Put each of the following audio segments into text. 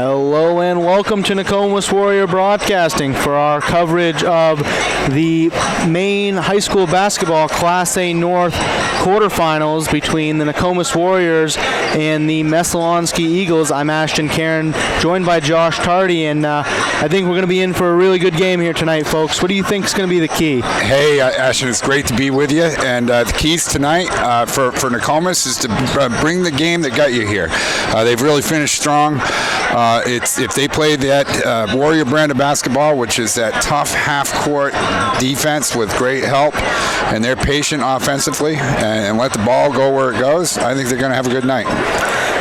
Hello and welcome to Nokomis Warrior Broadcasting for our coverage of the Maine High School Basketball Class A North quarterfinals between the Nokomis Warriors and the Messalonskee Eagles. I'm Ashton Caron, joined by Josh Tardy, and I think we're going to be in for a really good game here tonight, folks. What do you think is going to be the key? Hey, Ashton, it's great to be with you, and the keys tonight for Nokomis is to bring the game that got you here. They've really finished strong. If they play that Warrior brand of basketball, which is that tough half-court defense with great help, and they're patient offensively and let the ball go where it goes, I think they're going to have a good night.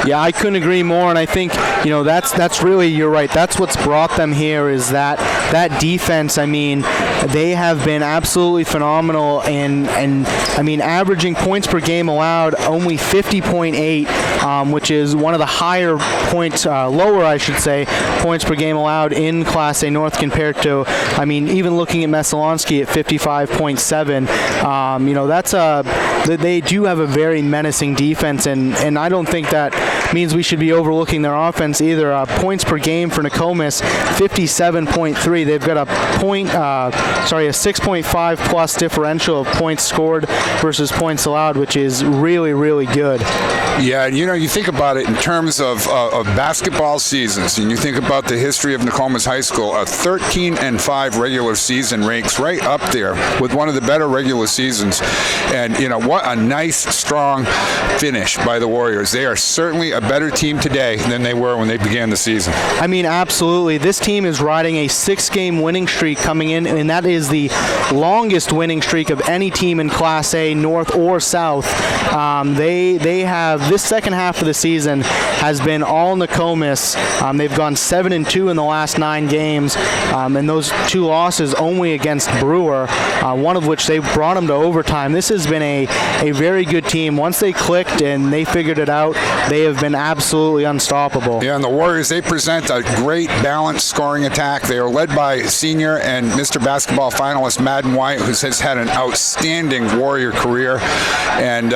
Yeah, I couldn't agree more, and I think, that's really, you're right, that's what's brought them here is that defense. I mean, they have been absolutely phenomenal, and I mean, averaging points per game allowed only 50.8, which is one of the higher points, lower, I should say, points per game allowed in Class A North compared to, I mean, even looking at Messalonskee at 55.7, they do have a very menacing defense, and I don't think that means we should be overlooking their offense either. Points per game for Nokomis, 57.3. They've got a 6.5 plus differential of points scored versus points allowed, which is really, really good. Yeah, you think about it in terms of basketball seasons, and you think about the history of Nokomis High School, a 13-5 regular season ranks right up there with one of the better regular seasons. And, what a nice, strong finish by the Warriors. They are certainly a better team today than they were when they began the season. I mean, absolutely. This team is riding a 6-game winning streak coming in, and that is the longest winning streak of any team in Class A, North or South. They have, this second half of the season has been all Nokomis. They've gone 7-2 in the last 9 games, and those 2 losses only against Brewer, one of which they brought them to overtime. This has been a very good team. Once they clicked and they figured it out, they have been absolutely unstoppable. Yeah, and the Warriors, they present a great balanced scoring attack. They are led by senior and Mr. Basketball finalist Madden White, who has had an outstanding Warrior career, and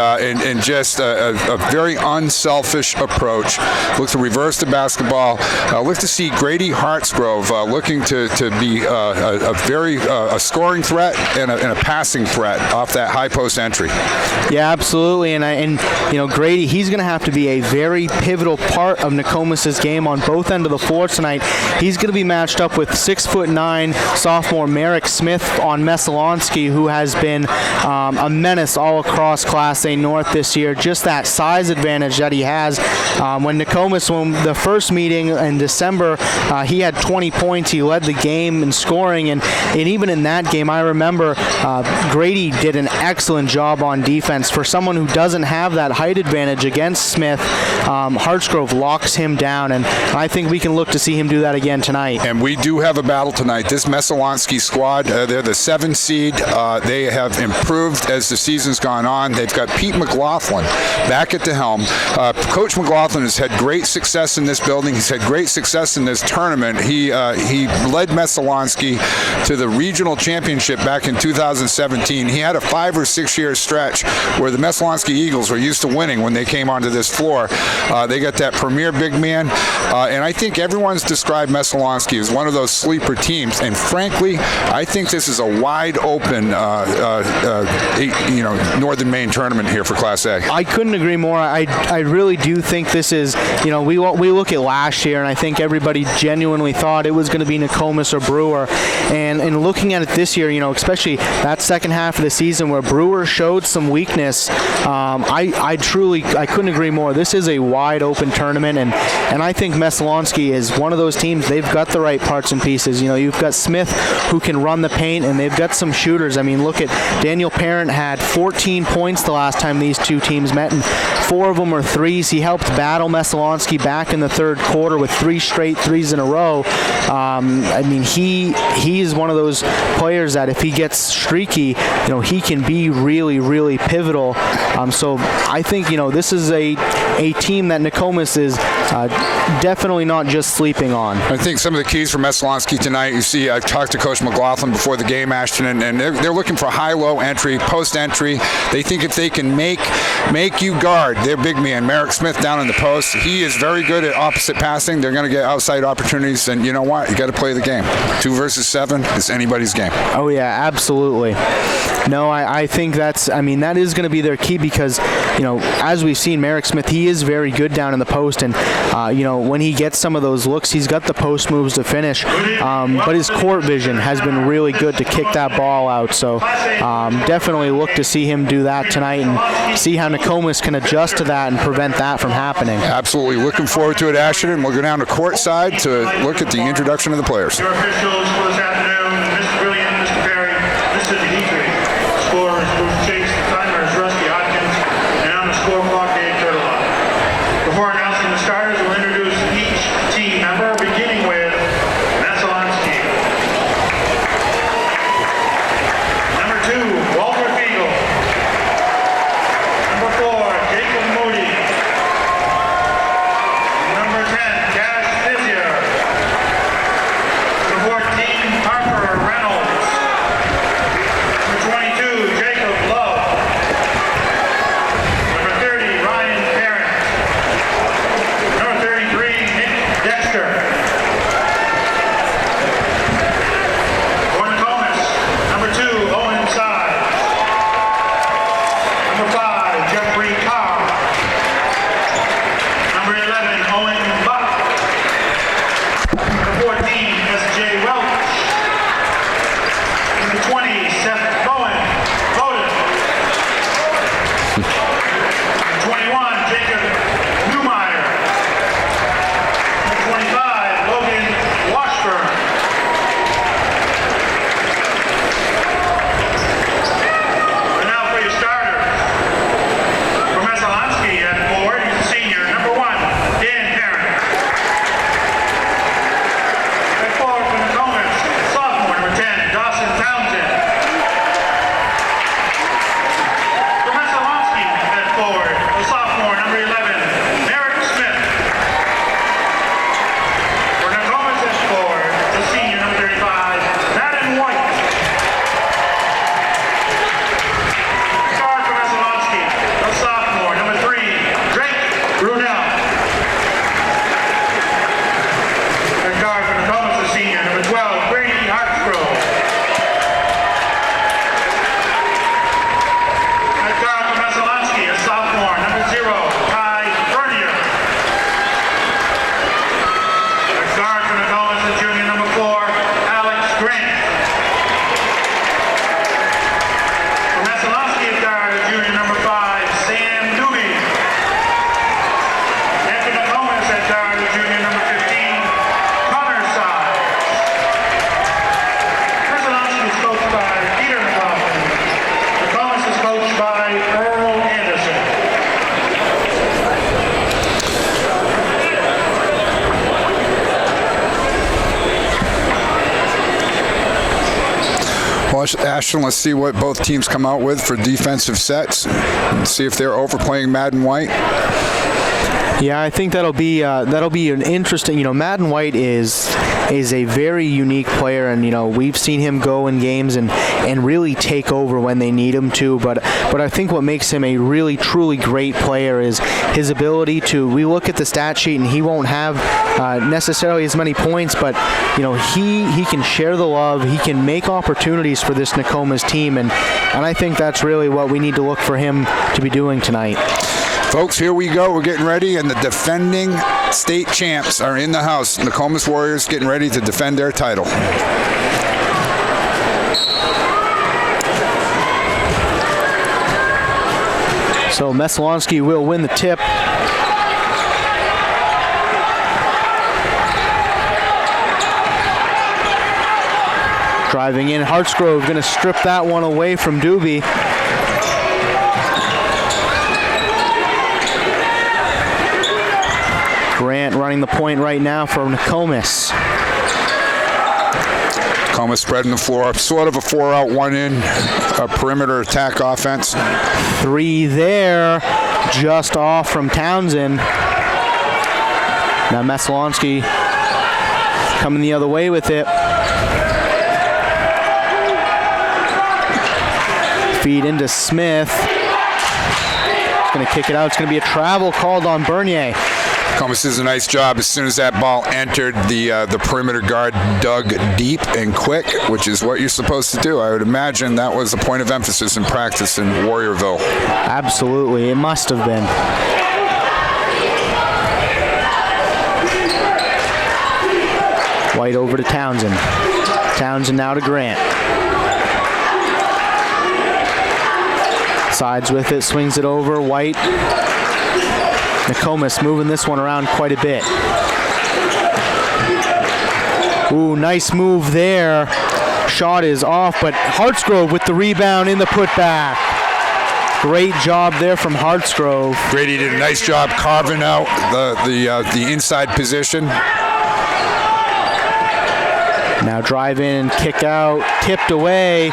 just a very unselfish approach. Look to reverse the basketball. Look to see Grady Hartsgrove looking to be a scoring threat and a passing threat off that high post entry. Yeah, absolutely, and Grady, he's going to have to be a very pivotal part of Nokomis' game on both ends of the floor tonight. He's going to be matched up with 6'9" sophomore Merrick Smith on Messalonskee, who has been a menace all across Class A North this year. Just that size advantage that he has. When the first meeting in December, he had 20 points. He led the game in scoring, and even in that game, I remember Grady did an excellent job on defense. For someone who doesn't have that height advantage against Smith, Hartsgrove locks him down, and I think we can look to see him do that again tonight. And we do have a battle tonight. This Messalonskee squad, they're the 7 seed. They have improved as the season's gone on. They've got Pete McLaughlin back at the helm. Coach McLaughlin has had great success in this building. He's had great success in this tournament. He led Messalonskee to the regional championship back in 2017. He had a 5 or 6 year stretch where the Messalonskee Eagles were used to winning when they came onto this floor. They got that premier big man, and I think everyone's described Messalonskee as one of those sleeper teams, and frankly, I think this is a wide open Northern Maine tournament here for Class A. I couldn't agree more. I really do think this is, we look at last year, and I think everybody genuinely thought it was going to be Nokomis or Brewer, and looking at it this year, especially that second half of the season where Brewer showed some weakness, I couldn't agree more. This is a wide open tournament, and I think Messalonskee is one of those teams. They've got the right parts and pieces. You've got Smith who can run the paint, and they've got some shooters. I mean, look at Daniel Parent had 14 points the last time these two teams met, and 4 of them are threes. He helped battle Messalonskee back in the third quarter with 3 straight threes in a row. I mean, he is one of those players that if he gets streaky, he can be really, really pivotal. So I think, this is a team that Nokomis is definitely not just sleeping on. I think some of the keys for Messalonskee tonight, you see, I've talked to Coach McLaughlin before the game, Ashton, and they're looking for high-low entry, post-entry. They think if they can make you guard their big man, Merrick Smith, down in the post, he is very good at opposite passing. They're going to get outside opportunities, and you know what? You got to play the game. 2 versus 7 is anybody's game. Oh, yeah, absolutely. No, I think that is going to be their key because, as we've seen, Merrick Smith, he is very good down in the post, and, when he gets some of those looks, he's got the post moves to finish, but his court vision has been really good to kick that ball out, so definitely look to see him do that tonight and see how Nokomis can adjust to that and prevent that from happening. Absolutely. Looking forward to it, Ashton, and we'll go down to court side to look at the introduction of the players. Your officials for this afternoon, Mr. Brilliant, Mr. Perry, Mr. Dimitri. Scorers, Bruce Chase, the timer is Rusty Hodgkins, and on the score clock, Dave Turtelot. Before announcing the starters, we'll introduce each team member, beginning with Messalonskee. Number 2, Walter Fiegel. Number 4, Jacob Moody. Number 10, Cash Fizier. Number 14, Harper Reynolds. Number 22, Jacob Love. Number 30, Ryan Parent. Number 33, Nick Dexter. For Nokomis, number 2, Owen Sides. Number 5, Jeffrey Carr. Number 11, Owen Buck. Number 14, S.J. Welch. Number 20, Seth Bowen. Bowden. Number 21, Jacob Newmeyer. Number 25, Logan Washburn. And now for your starters. For Messalonskee at forward, he's a senior. Number 1, Dan Parent. At forward for Nokomis, sophomore, number 10, Dawson Townsend. For Messalonskee at forward, the sophomore, number 11, Merrick Smith. For Nokomis at forward, the senior, number 35, Madden White. Guard for Messalonskee, the sophomore, number 3, Drake Brunel. And guard for Nokomis, the senior, number 12, Brady Hartsgrove. And guard for Messalonskee, a sophomore, number 0, Ty Bernier. And guard for Nokomis, the junior, number 4, Alex Grant. For Messalonskee at guard, junior, number 5, Sam Doobie. And for Nokomis at guard, junior, number 15, Connor Sides. Messalonskee is coached by Peter McLaughlin. Nokomis is coached by Earl Anderson. Well, Ashton, let's see what both teams come out with for defensive sets and see if they're overplaying Madden White. Yeah, I think that'll be an interesting. Madden White is a very unique player, and we've seen him go in games and really take over when they need him to. But I think what makes him a really truly great player is his ability to. We look at the stat sheet, and he won't have necessarily as many points, but he can share the love. He can make opportunities for this Nokomis team, and I think that's really what we need to look for him to be doing tonight. Folks, here we go. We're getting ready, and the defending state champs are in the house. Nokomis Warriors getting ready to defend their title. So Messalonskee will win the tip. Driving in, Hartsgrove going to strip that one away from Doobie. Grant running the point right now for Nokomis. Nokomis spreading the floor, sort of a 4-out, 1-in, a perimeter attack offense. 3 there, just off from Townsend. Now Messalonskee coming the other way with it. Feed into Smith. Going to kick it out. It's going to be a travel called on Bernier. Nokomis does a nice job. As soon as that ball entered, the perimeter guard dug deep and quick, which is what you're supposed to do. I would imagine that was a point of emphasis in practice in Warriorville. Absolutely. It must have been. White over to Townsend. Townsend now to Grant. Sides with it, swings it over. White. Nokomis moving this one around quite a bit. Ooh, nice move there. Shot is off, but Hartsgrove with the rebound in the putback. Great job there from Hartsgrove. Grady did a nice job carving out the inside position. Now drive in, kick out, tipped away.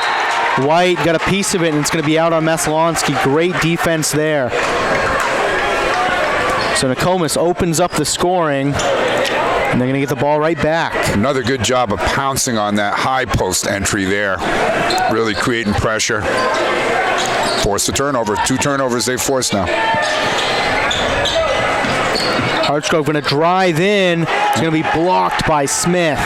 White got a piece of it, and it's going to be out on Messalonskee. Great defense there. So Nokomis opens up the scoring, and they're going to get the ball right back. Another good job of pouncing on that high post entry there. Really creating pressure. Force a turnover. 2 turnovers they've forced now. Hartsgrove going to drive in. It's going to be blocked by Smith.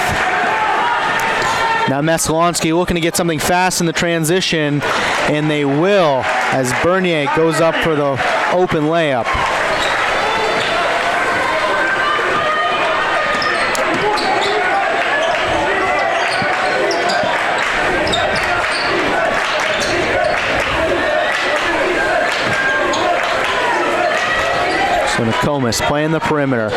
Now Messalonskee looking to get something fast in the transition, and they will as Bernier goes up for the open layup. So Nokomis playing the perimeter.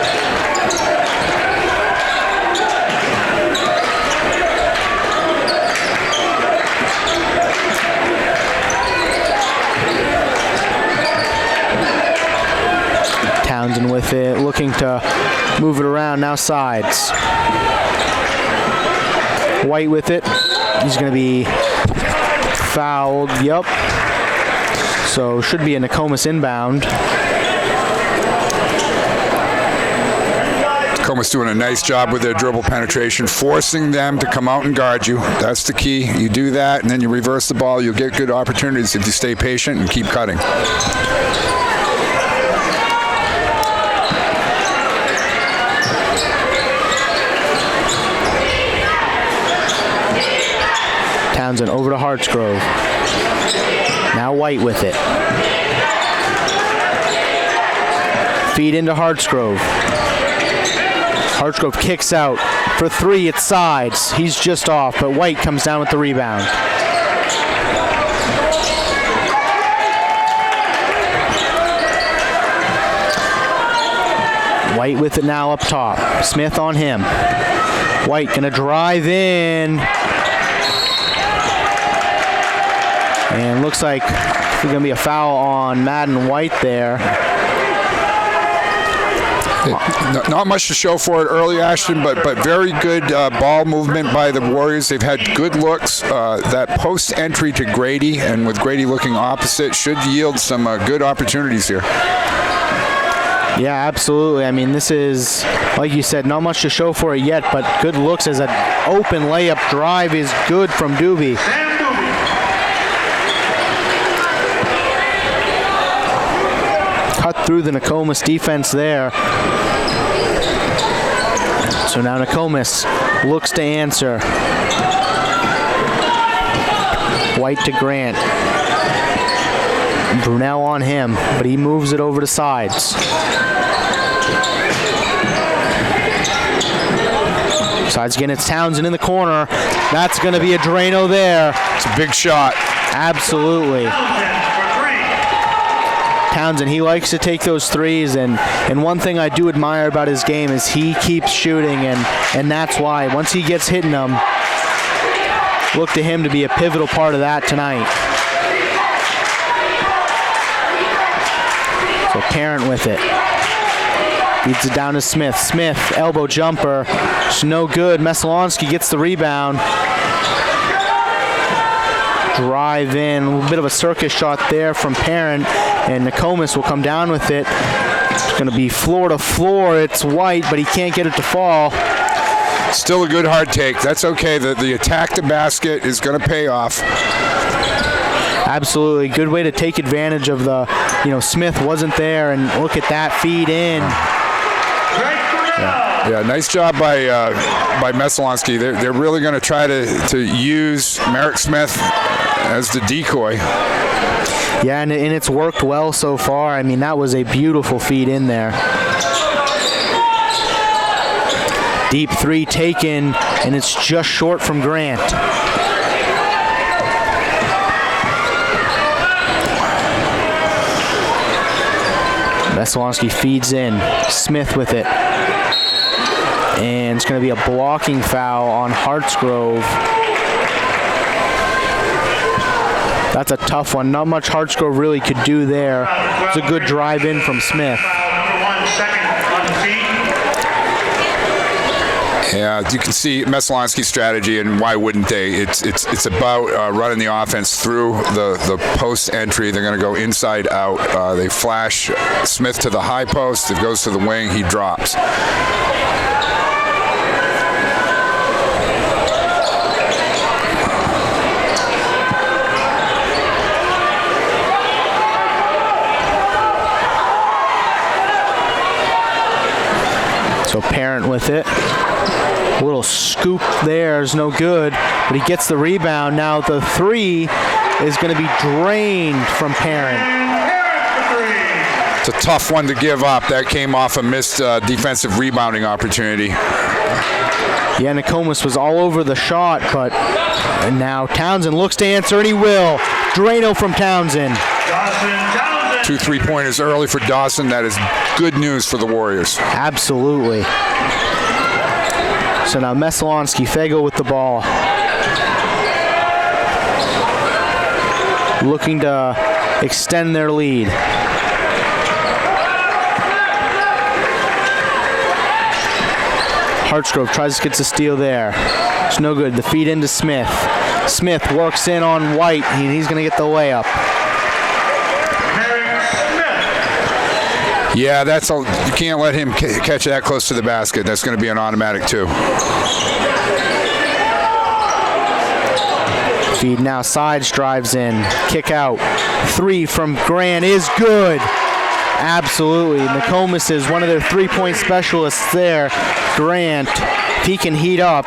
Townsend with it, looking to move it around, now sides. White with it. He's going to be fouled, yep. So should be a Nokomis inbound. Nokomis doing a nice job with their dribble penetration, forcing them to come out and guard you. That's the key. You do that, and then you reverse the ball. You'll get good opportunities if you stay patient and keep cutting. Townsend over to Hartsgrove. Now White with it. Feed into Hartsgrove. Hartsgrove kicks out. For 3, it's sides. He's just off, but White comes down with the rebound. White with it now up top. Smith on him. White gonna drive in. And looks like there's going to be a foul on Madden White there. Not much to show for it early, Ashton, but very good ball movement by the Warriors. They've had good looks. That post entry to Grady, and with Grady looking opposite, should yield some good opportunities here. Yeah, absolutely. I mean, this is, like you said, not much to show for it yet, but good looks as an open layup drive is good from Doobie. Cut through the Nokomis defense there. So now Nokomis looks to answer. White to Grant. Brunel on him, but he moves it over to sides. Sides again, it's Townsend in the corner. That's going to be a Drano there. It's a big shot. Absolutely. Townsend, he likes to take those threes, and one thing I do admire about his game is he keeps shooting, and that's why. Once he gets hitting them, look to him to be a pivotal part of that tonight. So Parent with it. Beats it down to Smith. Smith, elbow jumper. It's no good. Messalonskee gets the rebound. Drive in. A little bit of a circus shot there from Parent. And Nokomis will come down with it. It's going to be floor to floor. It's White, but he can't get it to fall. Still a good hard take. That's okay. The attack to basket is going to pay off. Absolutely. Good way to take advantage of the, Smith wasn't there, and look at that feed in. Yeah, nice job by Messalonskee. They're really going to try to use Merrick Smith as the decoy. Yeah, and it's worked well so far. I mean, that was a beautiful feed in there. Deep three taken, and it's just short from Grant. Messalonskee feeds in. Smith with it. And it's going to be a blocking foul on Hartsgrove. That's a tough one. Not much Hartsgrove really could do there. It's a good drive in from Smith. Yeah, you can see Messalonskee's strategy, and why wouldn't they? It's about running the offense through the post entry. They're going to go inside out. They flash Smith to the high post. It goes to the wing. He drops. So Parent with it. A little scoop there is no good, but he gets the rebound. Now the three is going to be drained from Parent. It's a tough one to give up. That came off a missed defensive rebounding opportunity. Yeah, Nokomis was all over the shot, and now Townsend looks to answer, and he will. Drano from Townsend. 2 3-pointers early for Dawson. That is good news for the Warriors. Absolutely. So now Messalonskee, Fago with the ball. Looking to extend their lead. Hartsgrove tries to get a steal there. It's no good. The feed into Smith. Smith works in on White, and he's going to get the layup. Yeah, you can't let him catch that close to the basket. That's going to be an automatic two. Feed now, sides, drives in, kick out. Three from Grant is good. Absolutely. Nokomis is one of their three-point specialists there. Grant, if he can heat up,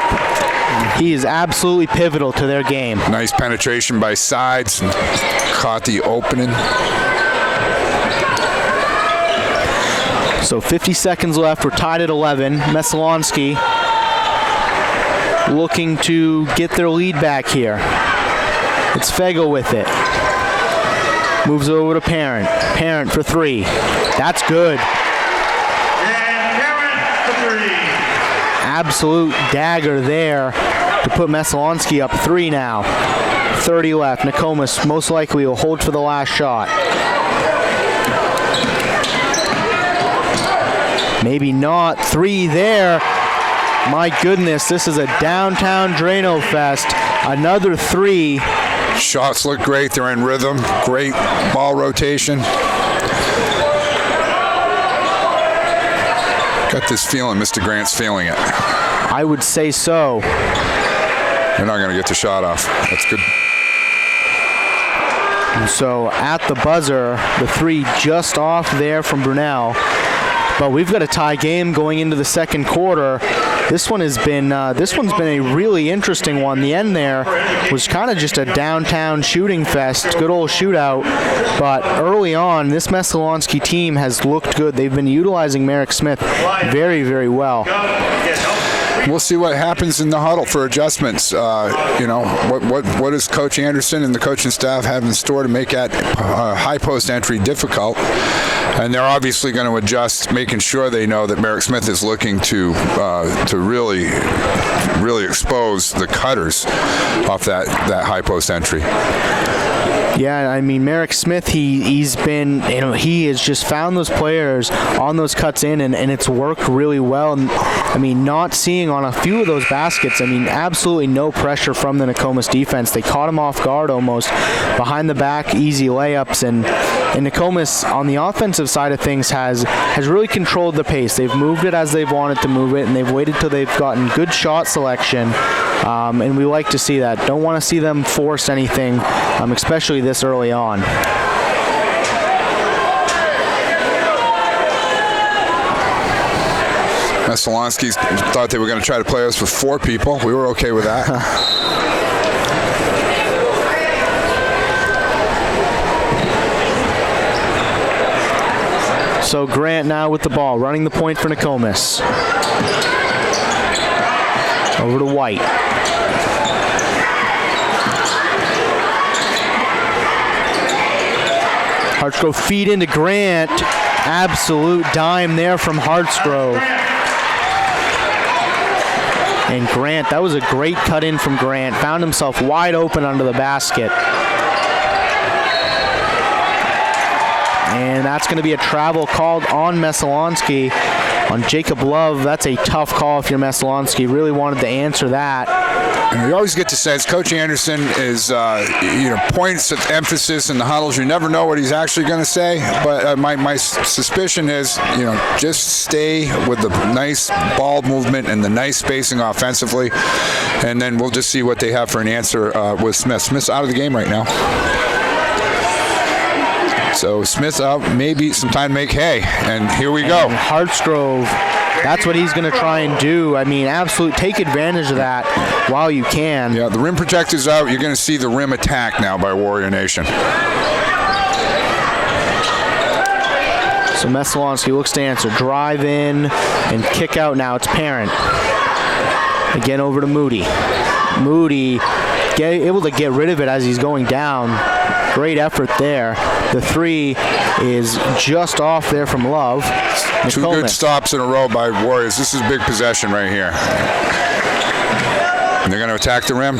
he is absolutely pivotal to their game. Nice penetration by sides. Caught the opening. So 50 seconds left. We're tied at 11. Messalonskee looking to get their lead back here. It's Fago with it. Moves over to Parent. Parent for three. That's good. And Parent for three. Absolute dagger there to put Messalonskee up three now. 30 left. Nokomis most likely will hold for the last shot. Maybe not. Three there. My goodness, this is a downtown Drano fest. Another three. Shots look great. They're in rhythm. Great ball rotation. Got this feeling Mr. Grant's feeling it. I would say so. They're not going to get the shot off. That's good. And so at the buzzer, the three just off there from Brunel. But we've got a tie game going into the second quarter. This one's been a really interesting one. The end there was kind of just a downtown shooting fest, good old shootout. But early on, this Messalonskee team has looked good. They've been utilizing Merrick Smith very, very well. We'll see what happens in the huddle for adjustments. What does Coach Anderson and the coaching staff have in store to make that high post entry difficult? And they're obviously going to adjust, making sure they know that Merrick Smith is looking to really, really expose the cutters off that high post entry. Yeah, I mean, Merrick Smith, he's been, he has just found those players on those cuts in, and it's worked really well. And I mean, not seeing on a few of those baskets, I mean, absolutely no pressure from the Nokomis defense. They caught him off guard almost, behind the back, easy layups, and Nokomis on the offensive side of things has really controlled the pace. They've moved it as they've wanted to move it, and they've waited till they've gotten good shot selection. And we like to see that. Don't want to see them force anything, especially this early on. Messalonskee thought they were going to try to play us with 4 people. We were okay with that. So Grant now with the ball, running the point for Nokomis. Over to White. Hartsgrove feed into Grant. Absolute dime there from Hartsgrove. And Grant, that was a great cut in from Grant. Found himself wide open under the basket. And that's going to be a travel called on Messalonskee. On Jacob Love, that's a tough call if you're Messalonskee. Really wanted to answer that. And we always get the sense Coach Anderson is, points of emphasis in the huddles. You never know what he's actually going to say. But my suspicion is, just stay with the nice ball movement and the nice spacing offensively, and then we'll just see what they have for an answer with Smith. Smith's out of the game right now. So Smith's out, maybe some time to make hay, and here we go. And Hartsgrove, that's what he's going to try and do. I mean, absolutely take advantage of that while you can. Yeah, the rim protector's out. You're going to see the rim attack now by Warrior Nation. So Messalonskee looks to answer. Drive in and kick out now. It's Parent. Again over to Moody. Moody able to get rid of it as he's going down. Great effort there. The 3 is just off there from Love. Nokomis. 2 good stops in a row by Warriors. This is a big possession right here. And they're going to attack the rim.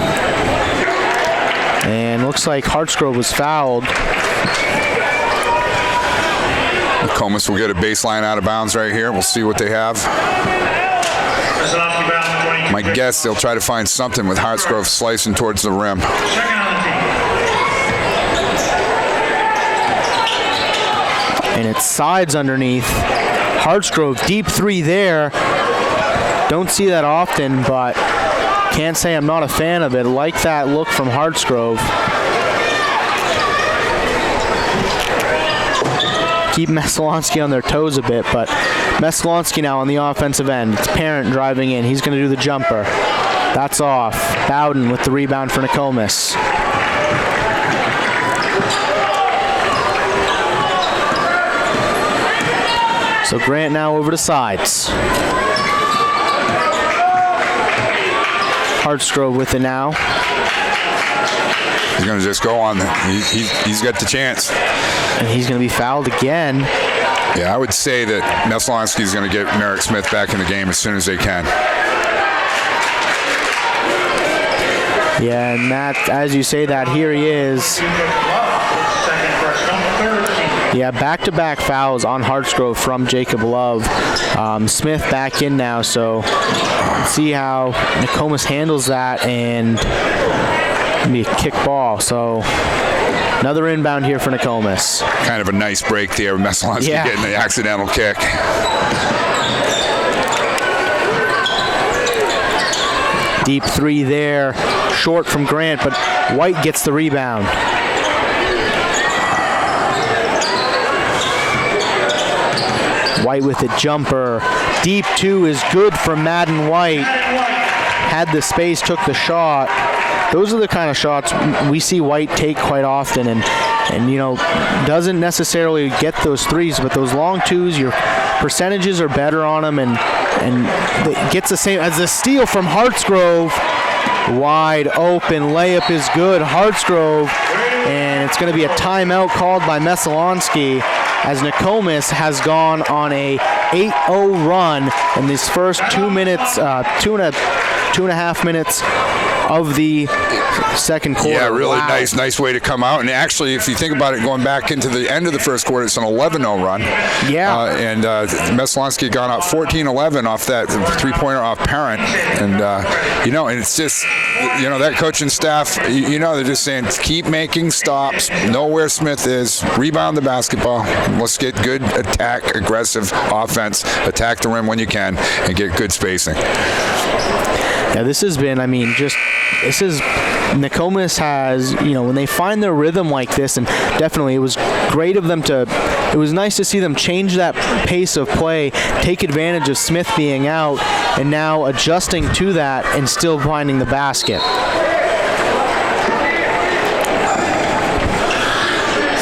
And looks like Hartsgrove was fouled. Nokomis will get a baseline out of bounds right here. We'll see what they have. My guess, they'll try to find something with Hartsgrove slicing towards the rim. And it sides underneath. Hartsgrove, deep 3 there. Don't see that often, but can't say I'm not a fan of it. Like that look from Hartsgrove. Keep Messalonskee on their toes a bit, but Messalonskee now on the offensive end. It's Parent driving in. He's going to do the jumper. That's off. Bowden with the rebound for Nokomis. So Grant now over to sides. Hartsgrove with it now. He's going to just go on. He's got the chance. And he's going to be fouled again. Yeah, I would say that Messalonskee is going to get Merrick Smith back in the game as soon as they can. Yeah, and that, as you say that, here he is. Yeah, back-to-back fouls on Hartsgrove from Jacob Love. Smith back in now, so let's see how Nokomis handles that, and it'll be a kick ball. So another inbound here for Nokomis. Kind of a nice break there. Messalonskee getting the accidental kick. Deep 3 there, short from Grant, but White gets the rebound. White with a jumper. Deep 2 is good from Madden White. Had the space, took the shot. Those are the kind of shots we see White take quite often, and doesn't necessarily get those 3s, but those long 2s, your percentages are better on them, and gets the same as the steal from Hartsgrove. Wide open layup is good. Hartsgrove, and it's going to be a timeout called by Messalonskee, as Nokomis has gone on a 8-0 run in these first 2 minutes, two and a half minutes of the second quarter. Yeah, really wow. nice way to come out. And actually, if you think about it, going back into the end of the first quarter, it's an 11-0 run. Yeah. And Messalonskee gone out 14-11 off that three-pointer off Parent. And, and it's just, that coaching staff, they're just saying, keep making stops, know where Smith is, rebound the basketball, let's get good attack, aggressive offense, attack the rim when you can, and get good spacing. Yeah, this has been, Nokomis has, when they find their rhythm like this, and definitely it was great of them it was nice to see them change that pace of play, take advantage of Smith being out, and now adjusting to that and still finding the basket.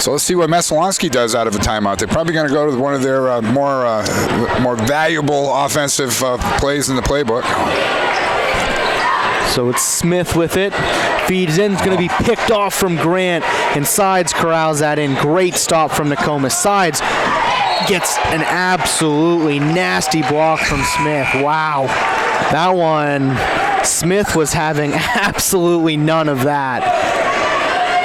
So let's see what Messalonskee does out of a timeout. They're probably going to go to one of their more valuable offensive plays in the playbook. So it's Smith with it. Feeds in. It's going to be picked off from Grant, and Sides corrals that in. Great stop from Nokomis. Sides gets an absolutely nasty block from Smith. Wow. That one, Smith was having absolutely none of that.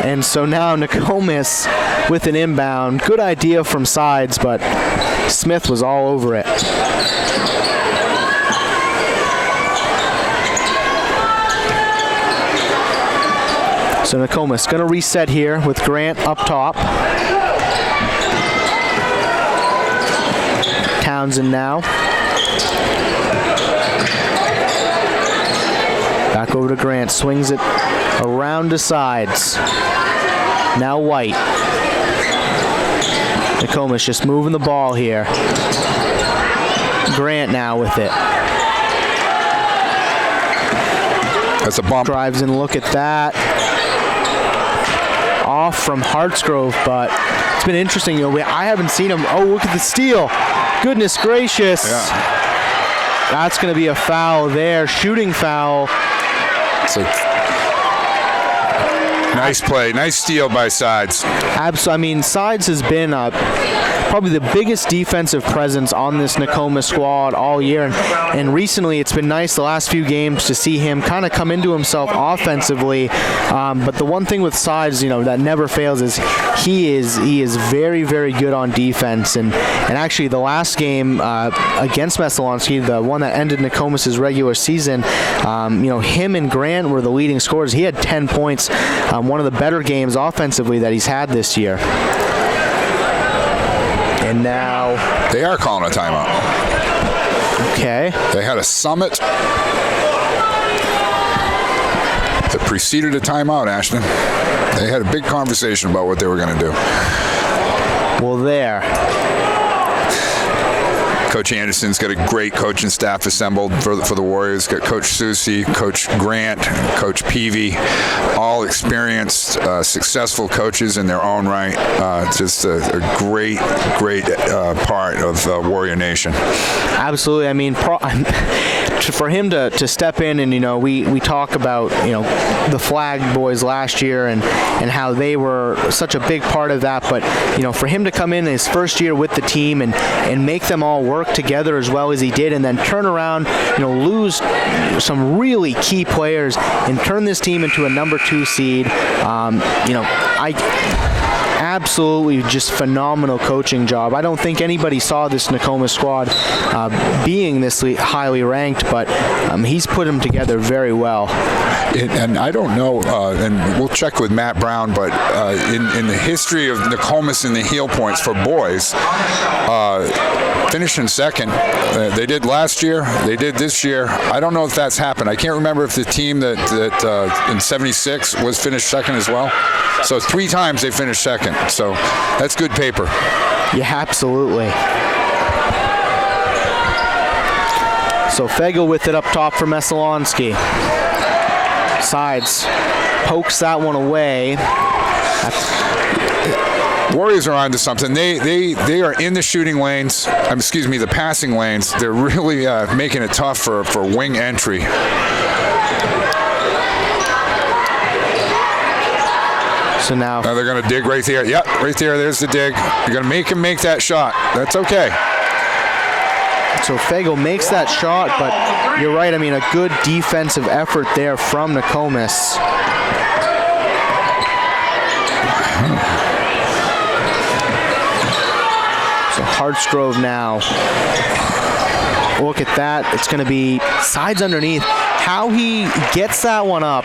And so now Nokomis with an inbound. Good idea from Sides, but Smith was all over it. So Nokomis going to reset here with Grant up top. Townsend now. Back over to Grant. Swings it around to Sides. Now White. Nokomis just moving the ball here. Grant now with it. That's a bump. Drives in, look at that. Off from Hartsgrove, but it's been interesting. I haven't seen him. Oh, look at the steal. Goodness gracious. Yeah. That's going to be a foul there. Shooting foul. So, nice play. Nice steal by Sides. Absolutely. Sides has been probably the biggest defensive presence on this Nokomis squad all year. And recently it's been nice the last few games to see him kind of come into himself offensively. But the one thing with Sides, that never fails is he is very, very good on defense. And actually the last game against Messalonskee, the one that ended Nokomis' regular season, him and Grant were the leading scorers. He had 10 points, one of the better games offensively that he's had this year. And now they are calling a timeout. Okay. They had a summit that preceded a timeout, Ashton. They had a big conversation about what they were going to do. Well, there. Coach Anderson's got a great coaching staff assembled for the Warriors. Got Coach Susie, Coach Grant, Coach Peavy, all experienced, successful coaches in their own right. Just a great part of Warrior Nation. Absolutely. For him to step in, and we talk about the Flag boys last year and how they were such a big part of that, but for him to come in his first year with the team and make them all work together as well as he did, and then turn around, lose some really key players and turn this team into a number 2 seed. Absolutely just phenomenal coaching job. I don't think anybody saw this Nokomis squad being this highly ranked, but he's put them together very well. And I don't know, and we'll check with Matt Brown, but in the history of Nokomis in the heel points for boys, finishing second. They did last year. They did this year. I don't know if that's happened. I can't remember if the team that in 76 was finished second as well. So 3 times they finished second. So that's good paper. Yeah, absolutely. So Fegel with it up top for Messalonskee. Sides pokes that one away. Warriors are onto something. They are in the shooting lanes. The passing lanes. They're really making it tough for wing entry. So now they're going to dig right there. Yep, right there. There's the dig. You're going to make him make that shot. That's okay. So Fagel makes that shot, but you're right. I mean, a good defensive effort there from Nokomis. So Hartsgrove now. Look at that. It's going to be sides underneath. How he gets that one up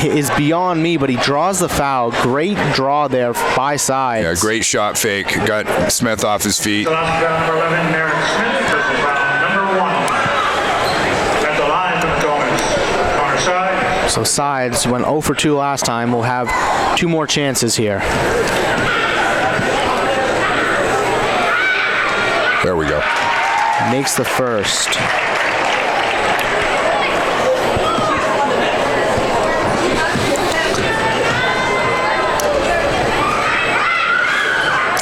is beyond me, but he draws the foul. Great draw there by sides. Yeah, great shot fake. Got Smith off his feet. Messalonskee foul number 11, Merrick Smith, personal foul number 1. At the line for Nokomis. Corner side. So sides went 0 for 2 last time. We'll have 2 more chances here. There we go. Makes the first.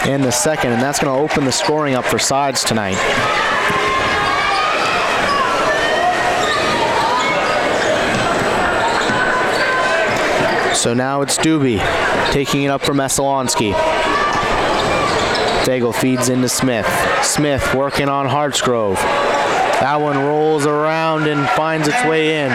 And the second, and that's going to open the scoring up for sides tonight. So now it's Doobie taking it up for Messalonskee. Fagel feeds into Smith. Smith working on Hartsgrove. That one rolls around and finds its way in.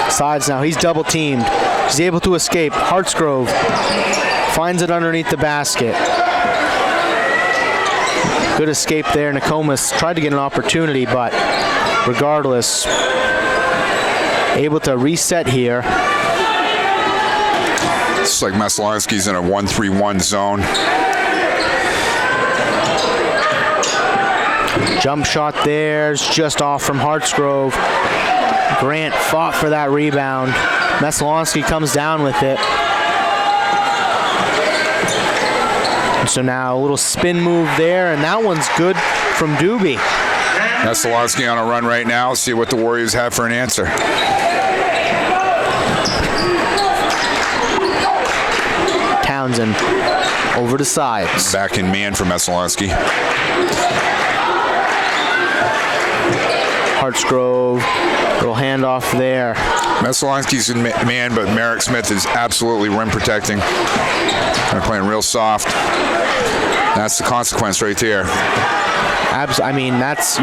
Sides now, he's double teamed. He's able to escape. Hartsgrove finds it underneath the basket. Good escape there. Nokomis tried to get an opportunity, but regardless, able to reset here. It's like Messalonskee's in a 1-3-1 zone. Jump shot there's just off from Hartsgrove. Grant fought for that rebound. Messalonskee comes down with it. And so now a little spin move there, and that one's good from Doobie. Messalonskee on a run right now. See what the Warriors have for an answer. Townsend over to sides. Back in man for Messalonskee. Hartsgrove, little handoff there. Messalonskee's in man, but Merrick Smith is absolutely rim protecting. They're playing real soft. That's the consequence right there. I mean,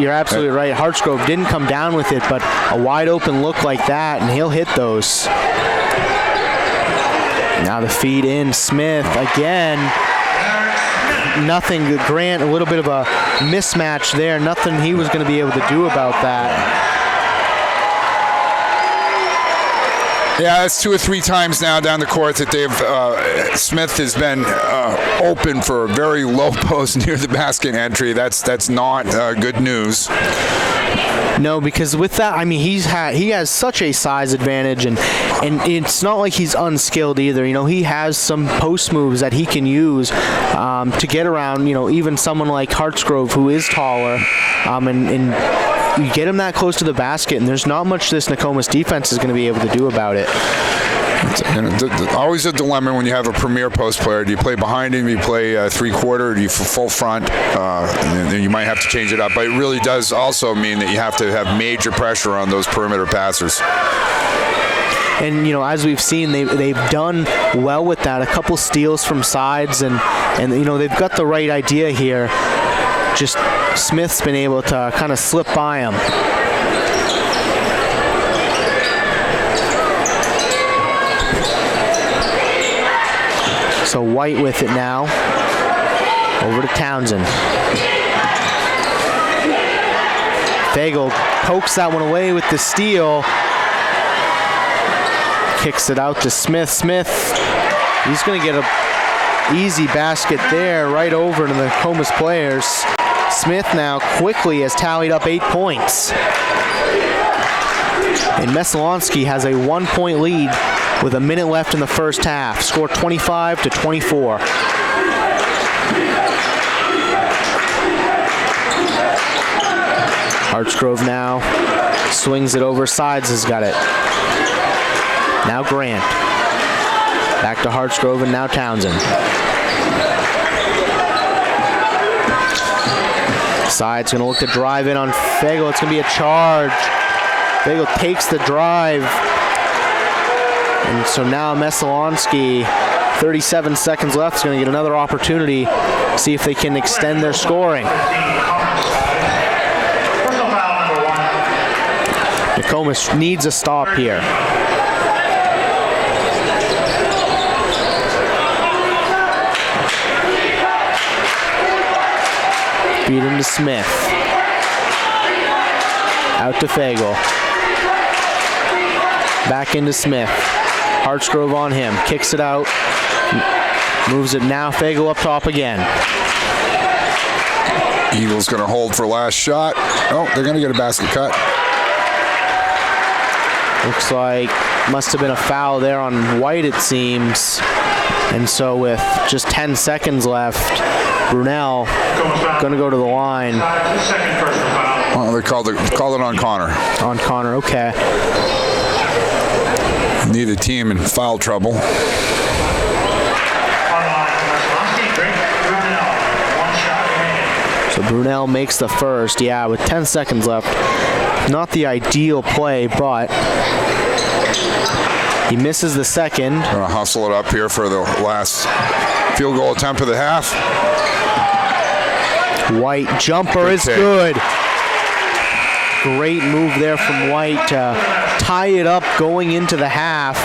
you're absolutely right. Hartsgrove didn't come down with it, but a wide open look like that, and he'll hit those. Now the feed in, Smith again. Nothing, Grant, a little bit of a mismatch there. Nothing he was going to be able to do about that. Yeah, it's 2 or 3 times now down the court that Smith has been open for a very low post near the basket entry. That's not good news. No, because with that, I mean, he has such a size advantage, and it's not like he's unskilled either. You know, he has some post moves that he can use to get around. You know, even someone like Hartsgrove, who is taller, and you get him that close to the basket, and there's not much this Nokomis defense is going to be able to do about it. Always a dilemma when you have a premier post player. Do you play behind him? Do you play three-quarter? Do you full front? Then you might have to change it up. But it really does also mean that you have to have major pressure on those perimeter passers. And, you know, as we've seen, they've done well with that. A couple steals from sides, and you know, they've got the right idea here. Just Smith's been able to kind of slip by him. So White with it now. Over to Townsend. Fagel pokes that one away with the steal. Kicks it out to Smith. Smith, he's going to get an easy basket there right over to the Nokomis players. Smith now quickly has tallied up 8 points. And Messalonskee has a 1-point lead with a minute left in the first half. Score 25-24. Hartsgrove now swings it over. Sides has got it. Now Grant. Back to Hartsgrove, and now Townsend. Sides going to look to drive in on Fagel. It's going to be a charge. Fagel takes the drive. And so now Messalonskee, 37 seconds left. Is going to get another opportunity. See if they can extend their scoring. Personal foul number 1. Nokomis needs a stop here. Beat him to Smith. Out to Fagel. Back into Smith. Hartsgrove on him. Kicks it out. Moves it now. Fagel up top again. Eagles going to hold for last shot. Oh, they're going to get a basket cut. Looks like must have been a foul there on White, it seems. And so with just 10 seconds left, Brunel going to go to the line. Second personal foul. Well, they called it on Connor. On Connor, okay. Neither team in foul trouble. On the line, Messalonskee, Brunel. 1 shot remaining. So Brunel makes the first, yeah, with 10 seconds left. Not the ideal play, but he misses the second. Gonna hustle it up here for the last field goal attempt of the half. White jumper is good. Great move there from White to tie it up going into the half.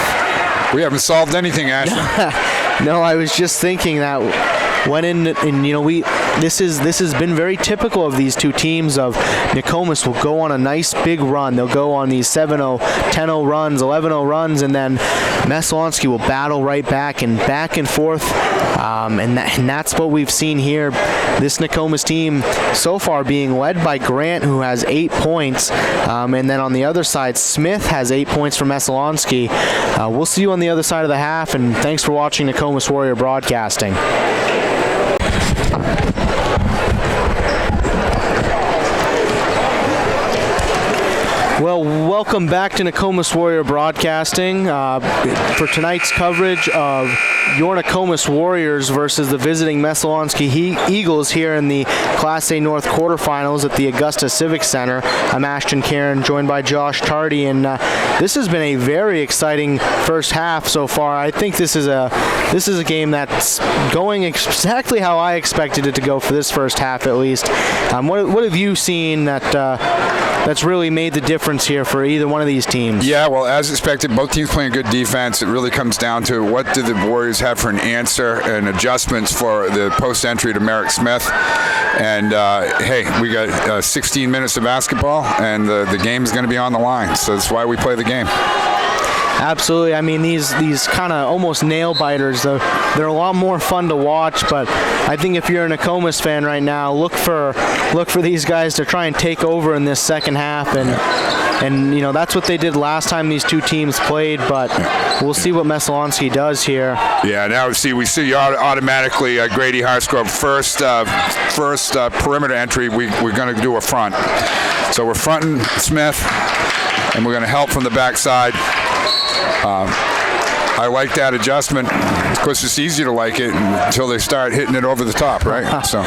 We haven't solved anything, Ashton. No, I was just thinking that went in, and you know, this has been very typical of these two teams. Of Nokomis will go on a nice big run. They'll go on these 7-0, 10-0 runs, 11-0 runs, and then Messalonskee will battle right back and forth. And that's what we've seen here. This Nokomis team so far being led by Grant, who has 8 points, and then on the other side, Smith has 8 points for Messalonskee. We'll see you on the other side of the half, and thanks for watching Nokomis Warrior Broadcasting. Well, welcome back to Nokomis Warrior Broadcasting for tonight's coverage of your Nokomis Warriors versus the visiting Messalonskee Eagles here in the Class A North quarterfinals at the Augusta Civic Center. I'm Ashton Caron, joined by Josh Tardy, and this has been a very exciting first half so far. I think this is a game that's going exactly how I expected it to go for this first half, at least. What have you seen that's really made the difference here for either one of these teams? Yeah, well, as expected, both teams playing good defense. It really comes down to what do the Warriors have for an answer and adjustments for the post entry to Merrick Smith. And hey, we got 16 minutes of basketball, and the game is going to be on the line. So that's why we play the game. Absolutely. I mean, these kind of almost nail biters, they're a lot more fun to watch. But I think if you're a Nokomis fan right now, look for these guys to try and take over in this second half, and you know that's what they did last time these two teams played. But we'll see what Messalonskee does here. Yeah. Now we see automatically Grady Hartsgrove first perimeter entry. We're going to do a front. So we're fronting Smith, and we're going to help from the backside. I like that adjustment. Of course, it's easy to like it until they start hitting it over the top, right? So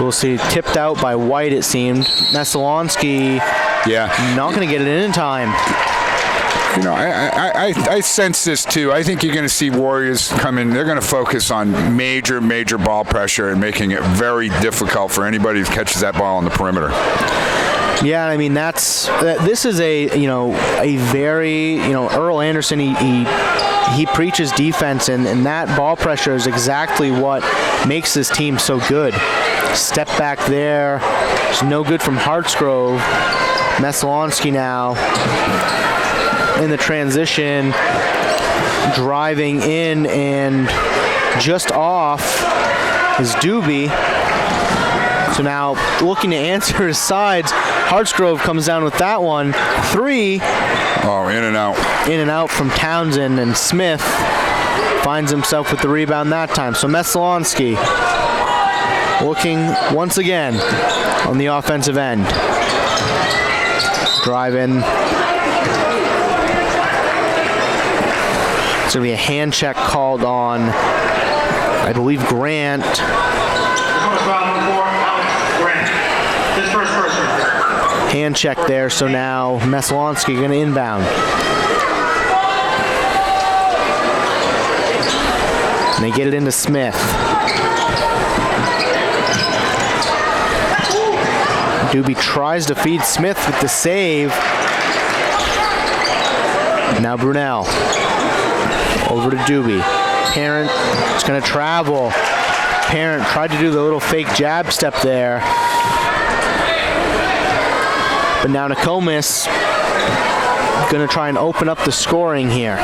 we'll see. Tipped out by White, it seemed. Messalonskee, not going to get it in time. You know, I sense this too. I think you're going to see Warriors come in. They're going to focus on major ball pressure and making it very difficult for anybody who catches that ball on the perimeter. Yeah, I mean this is a very Earl Anderson. He preaches defense, and that ball pressure is exactly what makes this team so good. Step back there, it's no good from Hartsgrove. Messalonskee now in the transition, driving in, and just off is Doobie. So now looking to answer his sides. Hartsgrove comes down with that one. 3. Oh, in and out. In and out from Townsend, and Smith finds himself with the rebound that time. So Messalonskee looking once again on the offensive end. Drive in. It's going to be a hand check called on, I believe, Grant. Hand check there, so now Messalonskee going to inbound. And they get it into Smith. Doobie tries to feed Smith with the save. Now Brunel. Over to Doobie. Parent is going to travel. Parent tried to do the little fake jab step there. But now Nokomis going to try and open up the scoring here.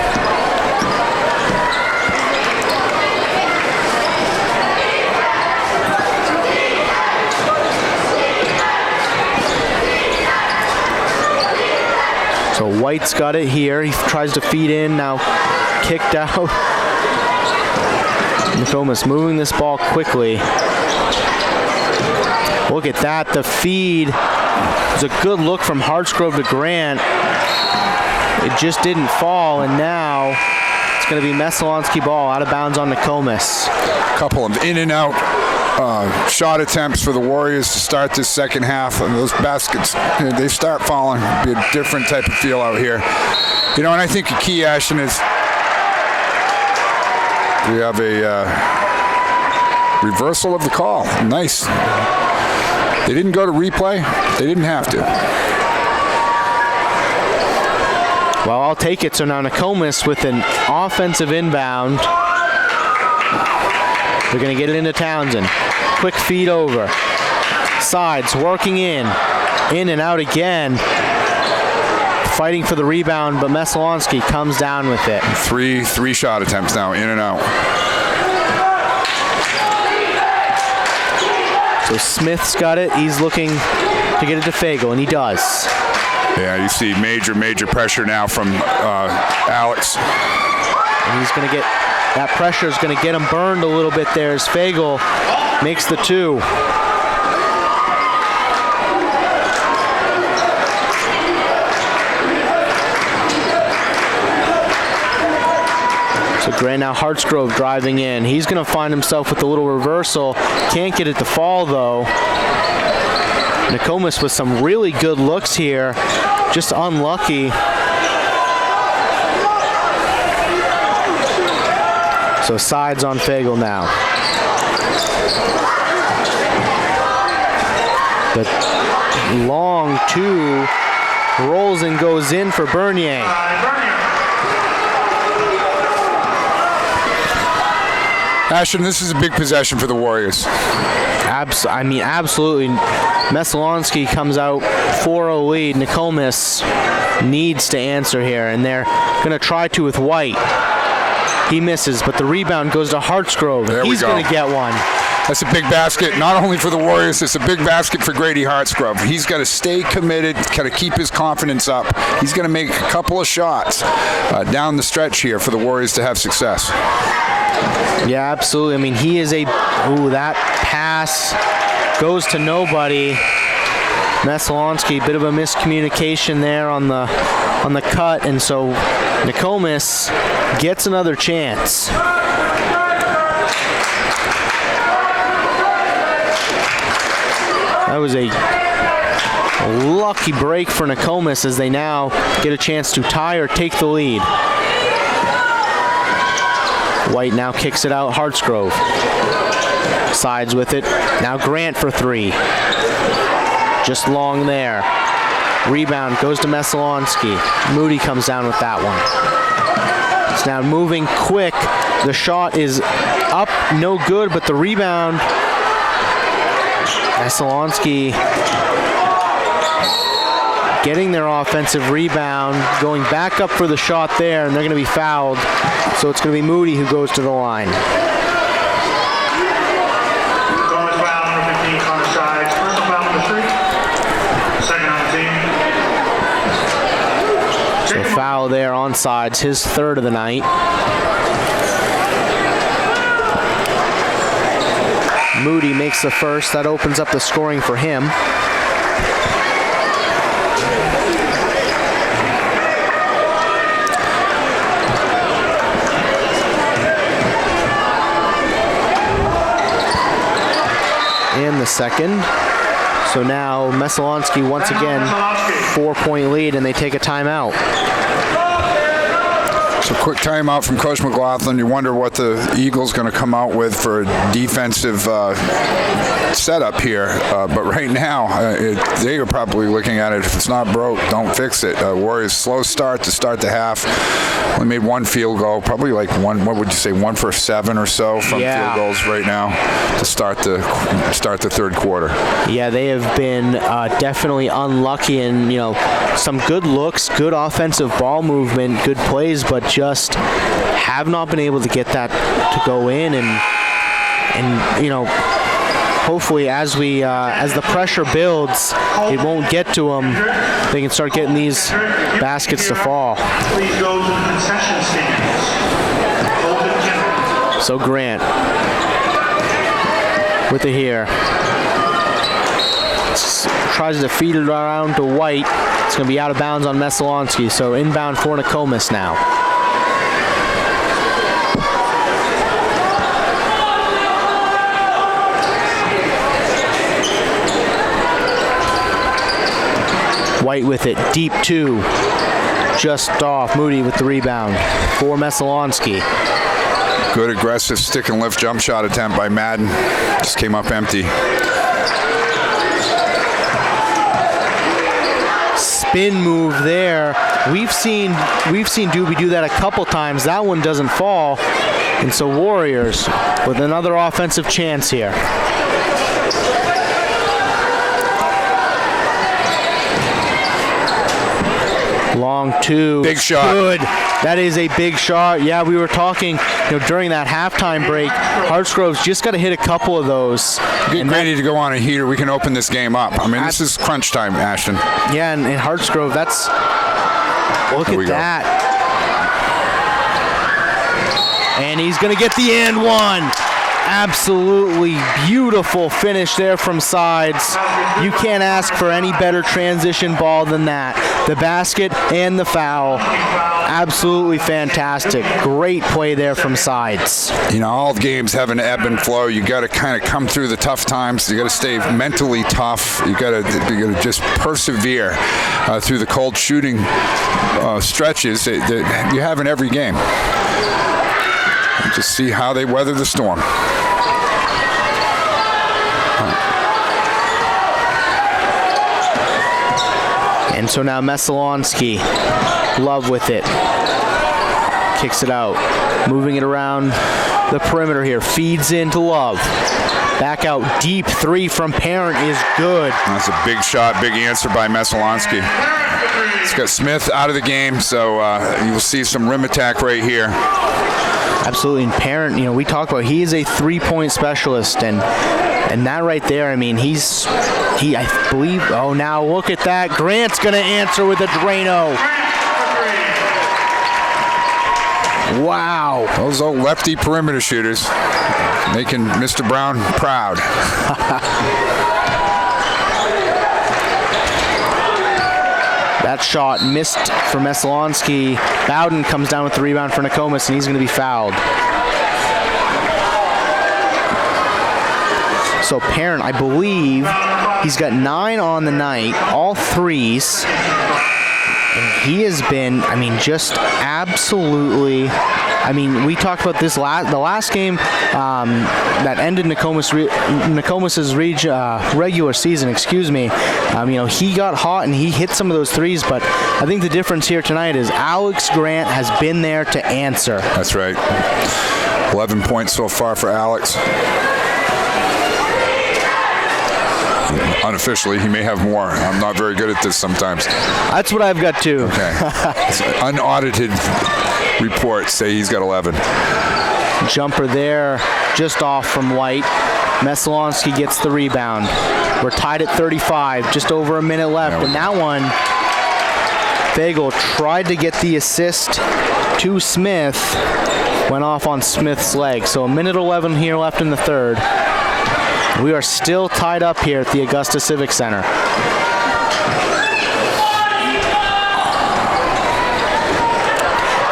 So White's got it here. He tries to feed in, now kicked out. Nokomis moving this ball quickly. Look at that, the feed. It was a good look from Hartsgrove to Grant. It just didn't fall, and now it's going to be Messalonskee ball out of bounds on Nokomis. A couple of in and out shot attempts for the Warriors to start this second half, and those baskets, they start falling. Be a different type of feel out here. You know, and I think a key, Ashton, is we have a reversal of the call. Nice. They didn't go to replay. They didn't have to. Well, I'll take it. So now Nokomis with an offensive inbound. They're going to get it into Townsend. Quick feed over. Sides working in and out again. Fighting for the rebound, but Messalonskee comes down with it. Three shot attempts now, in and out. So Smith's got it. He's looking to get it to Fagel, and he does. Yeah, you see major pressure now from Alex. And he's going to get, that pressure is going to get him burned a little bit there as Fagel makes the two. So Grant now Hartsgrove driving in. He's going to find himself with a little reversal. Can't get it to fall though. Nokomis with some really good looks here. Just unlucky. So sides on Fagel now. The long two rolls and goes in for Bernier. Ashton, this is a big possession for the Warriors. Absolutely. Messalonskee comes out 4-0 lead. Nokomis needs to answer here, and they're going to try to with White. He misses, but the rebound goes to Hartsgrove. He's going to get one. That's a big basket, not only for the Warriors, it's a big basket for Grady Hartsgrove. He's got to stay committed, got to keep his confidence up. He's going to make a couple of shots down the stretch here for the Warriors to have success. Yeah, absolutely. I mean, he is that pass goes to nobody. Messalonskee, bit of a miscommunication there on the cut, and so Nokomis gets another chance. That was a lucky break for Nokomis as they now get a chance to tie or take the lead. White now kicks it out, Hartsgrove. Sides with it. Now Grant for three. Just long there. Rebound goes to Messalonskee. Moody comes down with that one. It's now moving quick. The shot is up, no good, but the rebound. Messalonskee getting their offensive rebound, going back up for the shot there, and they're going to be fouled. So it's going to be Moody who goes to the line. Bonus foul number 15 on the sides. Personal foul number 3. Second on the team. So foul there on sides, his third of the night. Moody makes the first. That opens up the scoring for him. And the second. So now Messalonskee once again 4-point lead, and they take a timeout. So quick timeout from Coach McLaughlin. You wonder what the Eagles going to come out with for a defensive setup here. But right now, they are probably looking at it. If it's not broke, don't fix it. Warriors slow start to start the half. Only made one field goal, probably like one. What would you say? 1 for 7 or so from field goals right now to start the third quarter. Yeah, they have been definitely unlucky, and some good looks, good offensive ball movement, good plays, but just have not been able to get that to go in, and hopefully as the pressure builds, it won't get to them. They can start getting these baskets to fall. Please go to the concession stands. So Grant with it here. Tries to feed it around to White. It's going to be out of bounds on Messalonskee, so inbound for Nokomis now. White with it, deep 2, just off. Moody with the rebound for Messalonskee. Good aggressive stick and lift jump shot attempt by Madden. Just came up empty. Spin move there. We've seen Doobie do that a couple times. That one doesn't fall. And so Warriors with another offensive chance here. Long 2. Big shot. Good. That is a big shot. Yeah, we were talking during that halftime break. Hartsgrove's just got to hit a couple of those. Getting ready to go on a heater. We can open this game up. I mean, this is crunch time, Ashton. Yeah, and Hartsgrove, that's... Look at that. And he's going to get the and one. Absolutely beautiful finish there from sides. You can't ask for any better transition ball than that. The basket and the foul. Absolutely fantastic. Great play there from sides. All games have an ebb and flow. You got to kind of come through the tough times. You got to stay mentally tough. You got to just persevere through the cold shooting stretches that you have in every game. Just see how they weather the storm. And so now Messalonskee, Love with it. Kicks it out. Moving it around the perimeter here. Feeds into Love. Back out deep. 3 from Parent is good. That's a big shot, big answer by Messalonskee. It's got Smith out of the game, so you will see some rim attack right here. Absolutely. And Parent, we talk about he is a 3-point specialist, and that right there, I mean, I believe, oh, now look at that. Grant's going to answer with a Drano. Wow. Those old lefty perimeter shooters making Mr. Brown proud. That shot missed for Messalonskee. Bowden comes down with the rebound for Nokomis, and he's going to be fouled. So Parent, I believe, he's got 9 on the night, all threes. And he has been, just absolutely... we talked about this the last game that ended Nokomis's regular season. He got hot and he hit some of those threes, but I think the difference here tonight is Alex Grant has been there to answer. That's right. 11 points so far for Alex. Unofficially, he may have more. I'm not very good at this sometimes. That's what I've got too. Okay. Unaudited reports say he's got 11. Jumper there, just off from White. Messalonskee gets the rebound. We're tied at 35, just over a minute left. And that one, Fagel tried to get the assist to Smith, went off on Smith's leg. So 1:11 here left in the third. We are still tied up here at the Augusta Civic Center.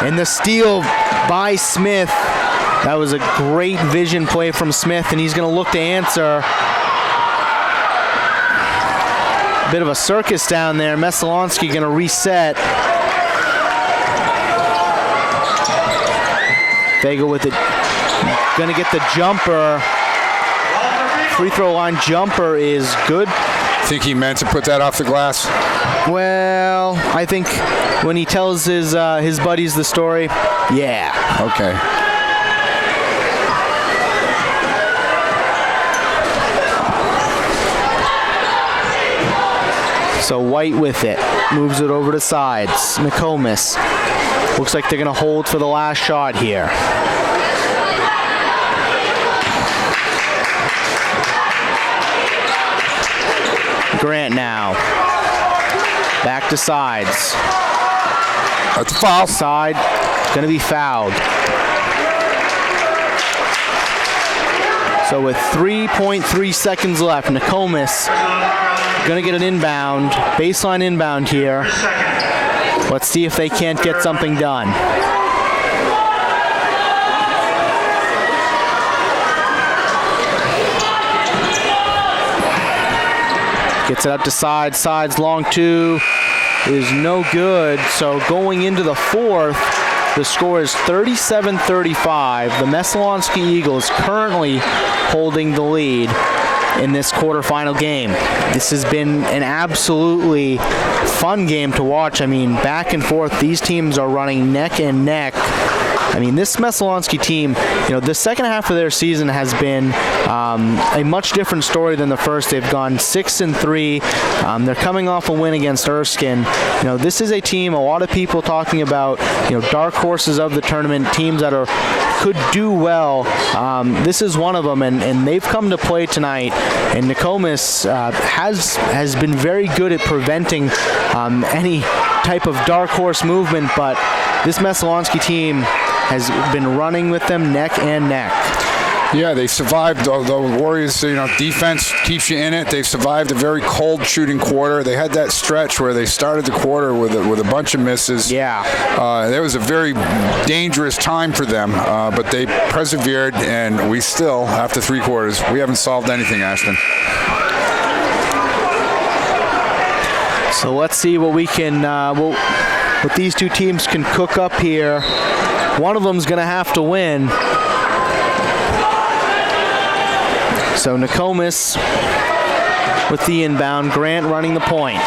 And the steal by Smith. That was a great vision play from Smith, and he's going to look to answer. Bit of a circus down there. Messalonskee going to reset. Vega with it. Gonna get the jumper. Free throw line jumper is good. Think he meant to put that off the glass? Well, I think when he tells his buddies the story, yeah. Okay. So White with it, moves it over to sides. Nokomis. Looks like they're gonna hold for the last shot here. Grant now. Back to sides. That's a foul. Side, gonna be fouled. So with 3.3 seconds left, Nokomis gonna get an inbound, baseline inbound here. Let's see if they can't get something done. Gets it up to sides. Sides long two is no good. So going into the fourth, the score is 37-35. The Messalonskee Eagles currently holding the lead in this quarterfinal game. This has been an absolutely fun game to watch. I mean, back and forth, these teams are running neck and neck. I mean, this Messalonskee team, the second half of their season has been a much different story than the first. They've gone 6-3. They're coming off a win against Erskine. This is a team, a lot of people talking about, dark horses of the tournament, teams that could do well. This is one of them, and they've come to play tonight. And Nokomis has been very good at preventing any type of dark horse movement, but this Messalonskee team has been running with them neck and neck. Yeah, they survived. Although Warriors, defense keeps you in it. They've survived a very cold shooting quarter. They had that stretch where they started the quarter with a bunch of misses. Yeah. There was a very dangerous time for them, but they persevered, and we still, after three quarters, we haven't solved anything, Ashton. So let's see what we can, what these two teams can cook up here. One of them's going to have to win. So Nokomis with the inbound, Grant running the point.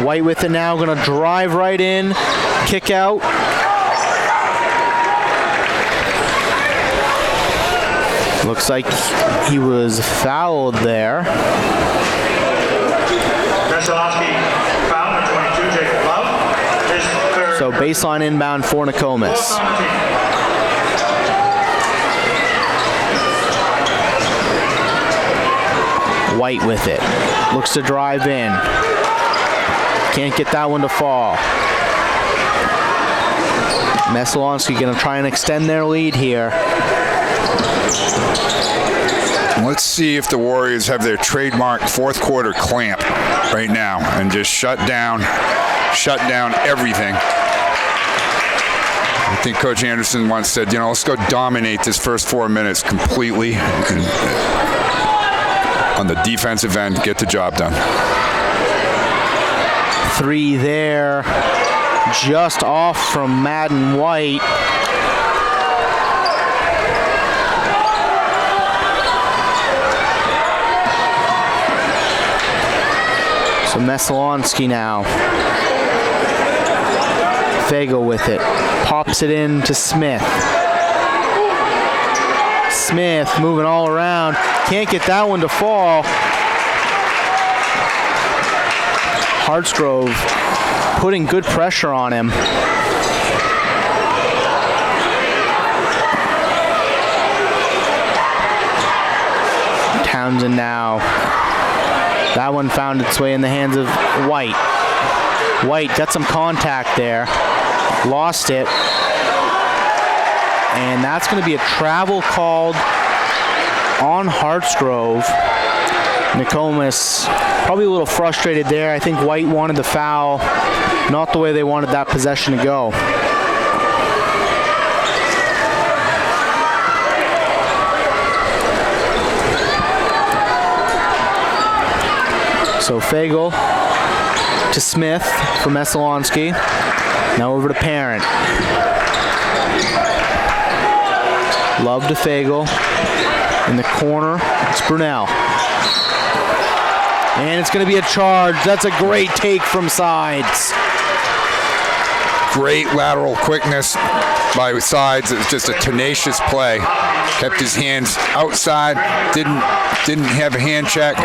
White with it now, going to drive right in, kick out. Looks like he was fouled there. So baseline inbound for Nokomis. White with it. Looks to drive in. Can't get that one to fall. Messalonskee going to try and extend their lead here. Let's see if the Warriors have their trademark fourth quarter clamp right now and just shut down everything. I think Coach Anderson once said, let's go dominate this first 4 minutes completely. And on the defensive end, get the job done. Three there, just off from Madden White. So Messalonskee now. Vega with it. Pops it in to Smith. Smith moving all around. Can't get that one to fall. Hartsgrove putting good pressure on him. Townsend now. That one found its way in the hands of White. White got some contact there. Lost it. And that's going to be a travel called on Hartsgrove. Nokomis probably a little frustrated there. I think White wanted the foul, not the way they wanted that possession to go. So Fagel to Smith for Messalonskee. Now over to Parent. Love to Fagel. In the corner, it's Brunel. And it's going to be a charge. That's a great take from Sides. Great lateral quickness by Sides. It was just a tenacious play. Kept his hands outside. Didn't have a hand check.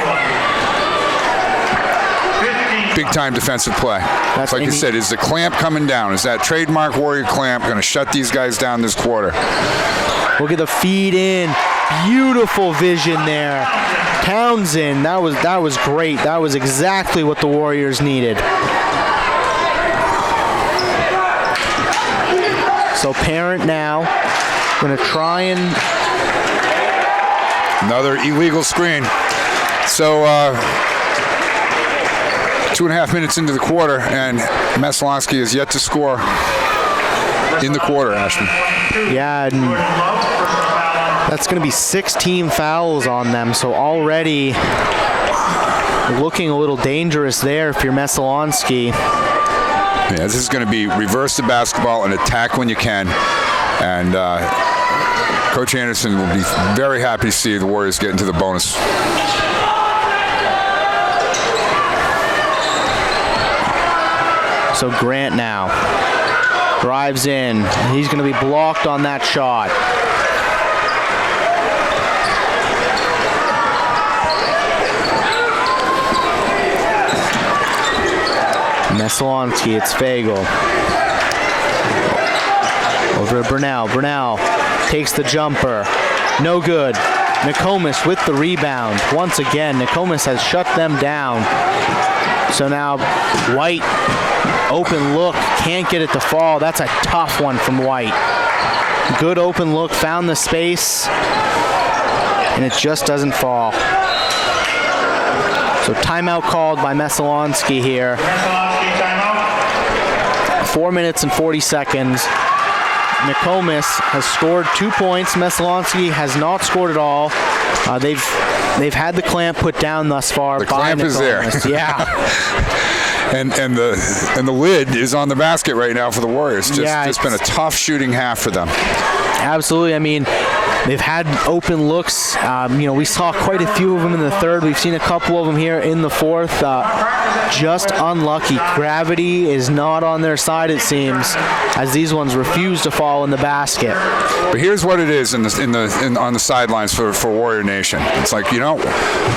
Big time defensive play. That's like I said, is the clamp coming down? Is that trademark Warrior clamp going to shut these guys down this quarter? Look at the feed in. Beautiful vision there. Townsend, that was great. That was exactly what the Warriors needed. So Parent now going to try and... Another illegal screen. So 2.5 minutes into the quarter, and Messalonskee is yet to score in the quarter, Ashton. Yeah, and that's going to be 6 team fouls on them, so already looking a little dangerous there if you're Messalonskee. Yeah, this is going to be reverse the basketball and attack when you can, and Coach Anderson will be very happy to see the Warriors get into the bonus. So Grant now drives in. He's going to be blocked on that shot. Messalonskee, it's Fagel. Over to Brunel. Brunel takes the jumper. No good. Nokomis with the rebound. Once again, Nokomis has shut them down. So now White, open look, can't get it to fall. That's a tough one from White. Good open look, found the space, and it just doesn't fall. So timeout called by Messalonskee here. 4 minutes and 40 seconds. Nokomis has scored 2 points. Messalonskee has not scored at all. They've had the clamp put down thus far. The clamp is there. Yeah. and the lid is on the basket right now for the Warriors. Just been a tough shooting half for them. Absolutely. I mean, they've had open looks. We saw quite a few of them in the third. We've seen a couple of them here in the fourth. Just unlucky. Gravity is not on their side, it seems, as these ones refuse to fall in the basket. But here's what it is on the sidelines for Warrior Nation. It's like,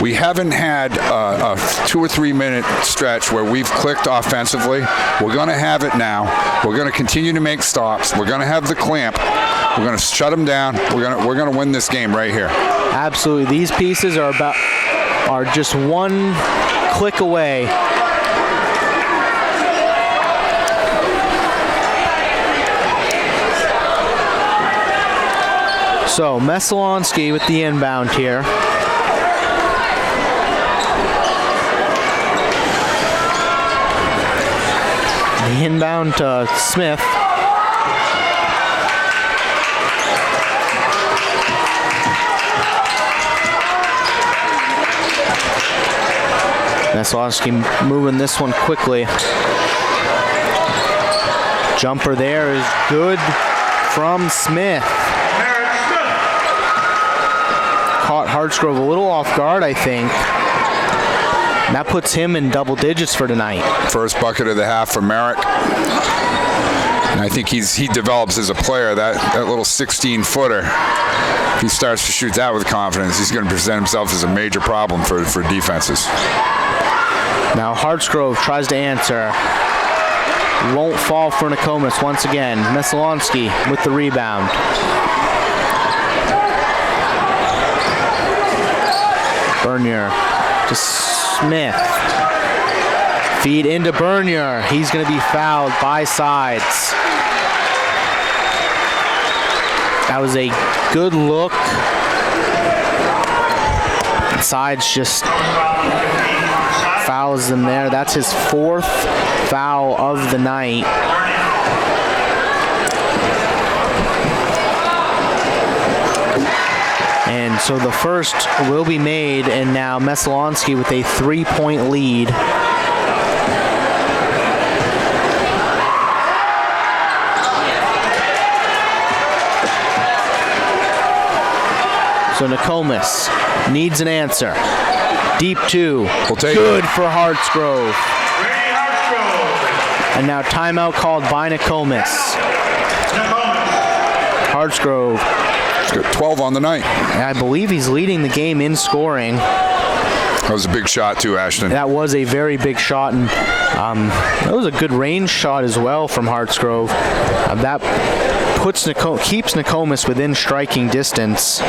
we haven't had a 2 or 3 minute stretch where we've clicked offensively. We're going to have it now. We're going to continue to make stops. We're going to have the clamp. We're going to shut them down. We're going to win this game right here. Absolutely. These pieces are just one click away. So Messalonskee with the inbound here. The inbound to Smith. Messalonskee moving this one quickly. Jumper there is good from Smith. Caught Hartsgrove a little off guard, I think. And that puts him in double digits for tonight. First bucket of the half for Merrick. And I think he develops as a player, that little 16-footer. If he starts to shoot that with confidence, he's going to present himself as a major problem for defenses. Now Hartsgrove tries to answer. Won't fall for Nokomis once again. Messalonskee with the rebound. Bernier to Smith. Feed into Bernier. He's going to be fouled by Sides. That was a good look. Sides just fouls them there. That's his 4th foul of the night. And so the first will be made, and now Messalonskee with a 3-point lead. So Nokomis needs an answer. Deep 2. We'll take Good it. for Hartsgrove. Brady Hartsgrove. And now timeout called by Nokomis. Hartsgrove, He's got 12 on the night. I believe he's leading the game in scoring. That was a big shot too, Ashton. That was a very big shot, and that was a good range shot as well from Hartsgrove. That keeps Nokomis within striking distance.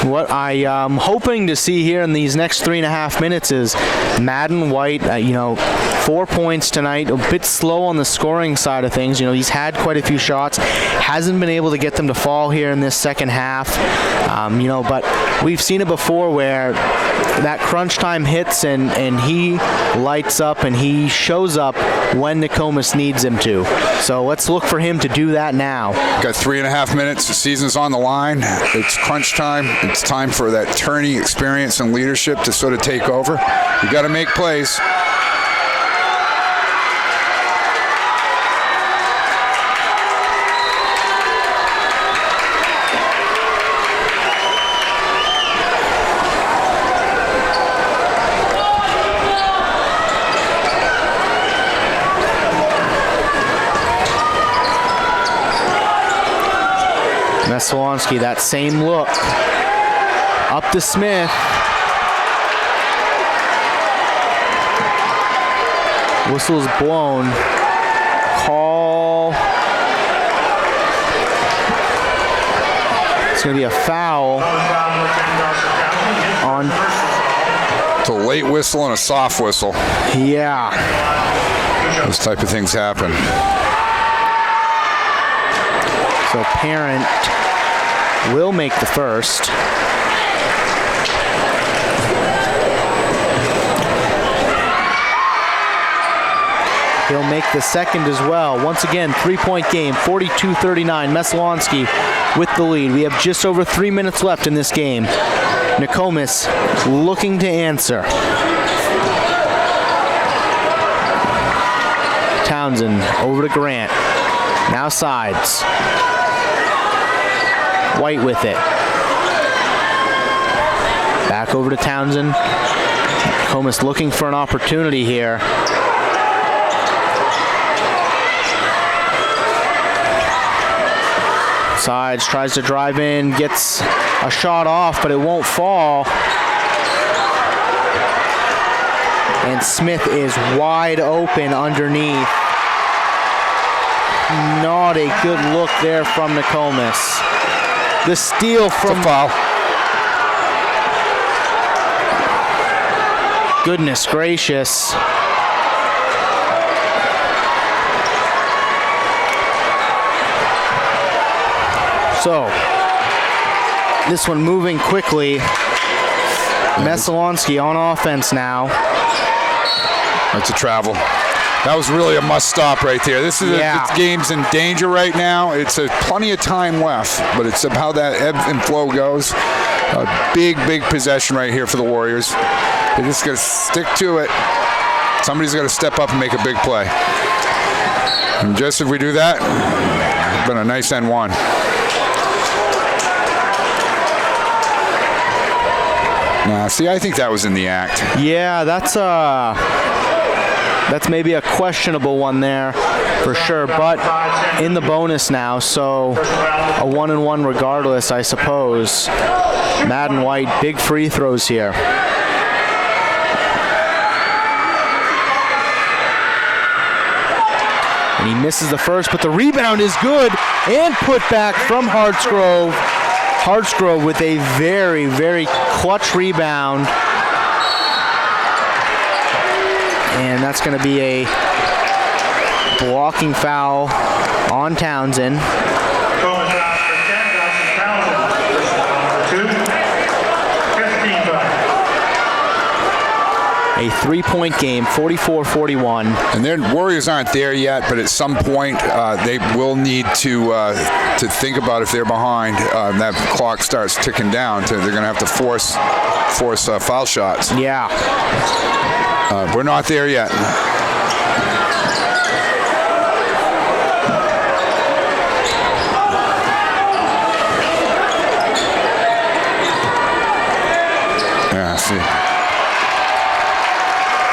What I am hoping to see here in these next 3.5 minutes is Madden White, 4 points tonight, a bit slow on the scoring side of things. He's had quite a few shots, hasn't been able to get them to fall here in this second half. But we've seen it before where that crunch time hits and he lights up and he shows up when Nokomis needs him to. So let's look for him to do that now. Got 3.5 minutes. The season's on the line. It's crunch time. It's time for that tourney experience and leadership to sort of take over. You got to make plays. Messalonskee, that same look. Up to Smith. Whistle's blown. Call. It's going to be a foul on. It's a late whistle and a soft whistle. Yeah. Those type of things happen. So Parent will make the first. He'll make the second as well. Once again, 3-point game, 42-39. Messalonskee with the lead. We have just over 3 minutes left in this game. Nokomis looking to answer. Townsend over to Grant. Now sides. White with it. Back over to Townsend. Nokomis looking for an opportunity here. Sides tries to drive in, gets a shot off, but it won't fall. And Smith is wide open underneath. Not a good look there from Nokomis. The steal from... It's a foul. Goodness gracious. So, this one moving quickly. Messalonskee on offense now. That's a travel. That was really a must-stop right there. This is the game's in danger right now. It's plenty of time left, but it's how that ebb and flow goes. A big, big possession right here for the Warriors. They're just going to stick to it. Somebody's got to step up and make a big play. And just if we do that, it's been a nice N1. Nah, see, I think that was in the act. Yeah, that's maybe a questionable one there for sure, but in the bonus now, so a 1-and-1 regardless, I suppose. Madden White, big free throws here. And he misses the first, but the rebound is good and put back from Hartsgrove. Hartsgrove with a very, very clutch rebound. And that's going to be a blocking foul on Townsend. A 3-point game, 44-41. And their Warriors aren't there yet, but at some point they will need to think about if they're behind. That clock starts ticking down. They're going to have to force foul shots. Yeah. We're not there yet.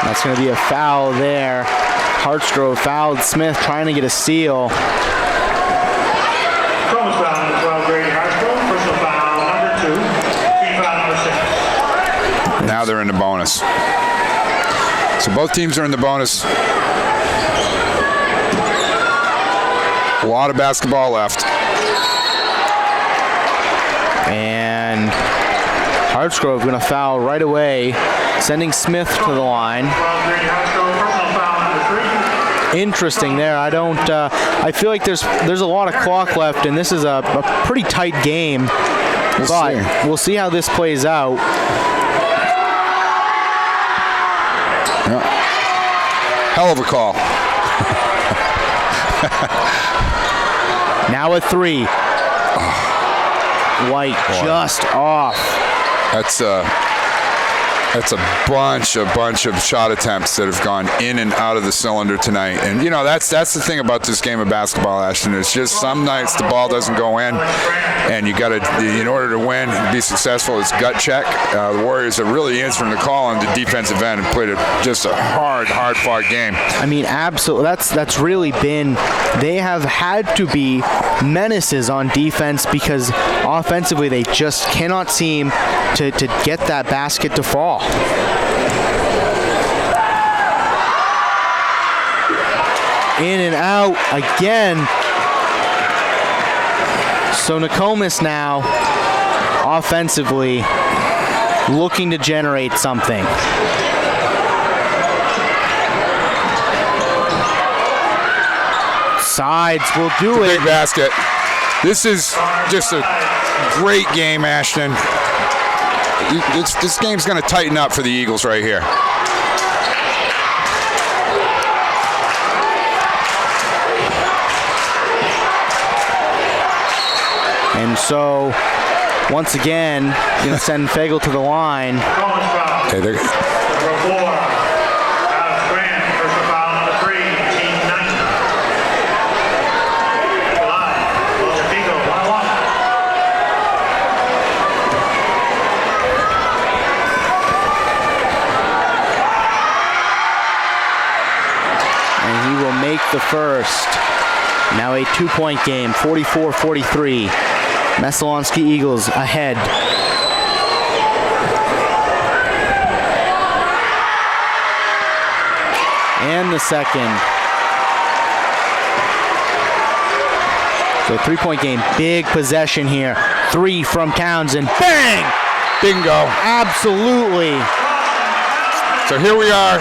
That's going to be a foul there. Hartsgrove fouled Smith trying to get a steal. Nokomis foul number 12, Grady Hartsgrove. Personal foul number 2. Team foul number 6. Now they're in the bonus. So both teams are in the bonus. A lot of basketball left. And Hartsgrove going to foul right away, sending Smith to the line. 12, Grady Hartsgrove. Personal foul number 3. Interesting there. I feel like there's a lot of clock left, and this is a pretty tight game. We'll see how this plays out. Yeah. Hell of a call. Now a 3. White just off. That's a bunch of shot attempts that have gone in and out of the cylinder tonight. And you know, that's the thing about this game of basketball, Ashton. It's just some nights the ball doesn't go in, and you got to, in order to win and be successful, it's gut check. The Warriors are really answering the call on the defensive end and played just a hard-fought game. I mean, absolutely. That's really been. They have had to be menaces on defense because offensively they just cannot seem to get that basket to fall. In and out again. So Nokomis now offensively looking to generate something. Sides will do it. Big basket. This is just a great game, Ashton. This game's going to tighten up for the Eagles right here. And so, once again, going to send Fagel to the line. Okay, number 4. Alex Grant. Personal foul number 3. Team 9. Live. Walter Figo. 1-1. And he will make the first. Now a 2-point game, 44-43. Messalonskee Eagles ahead. And the second. So 3-point game, big possession here. 3 from Townsend. Bang! Bingo. Absolutely. So here we are.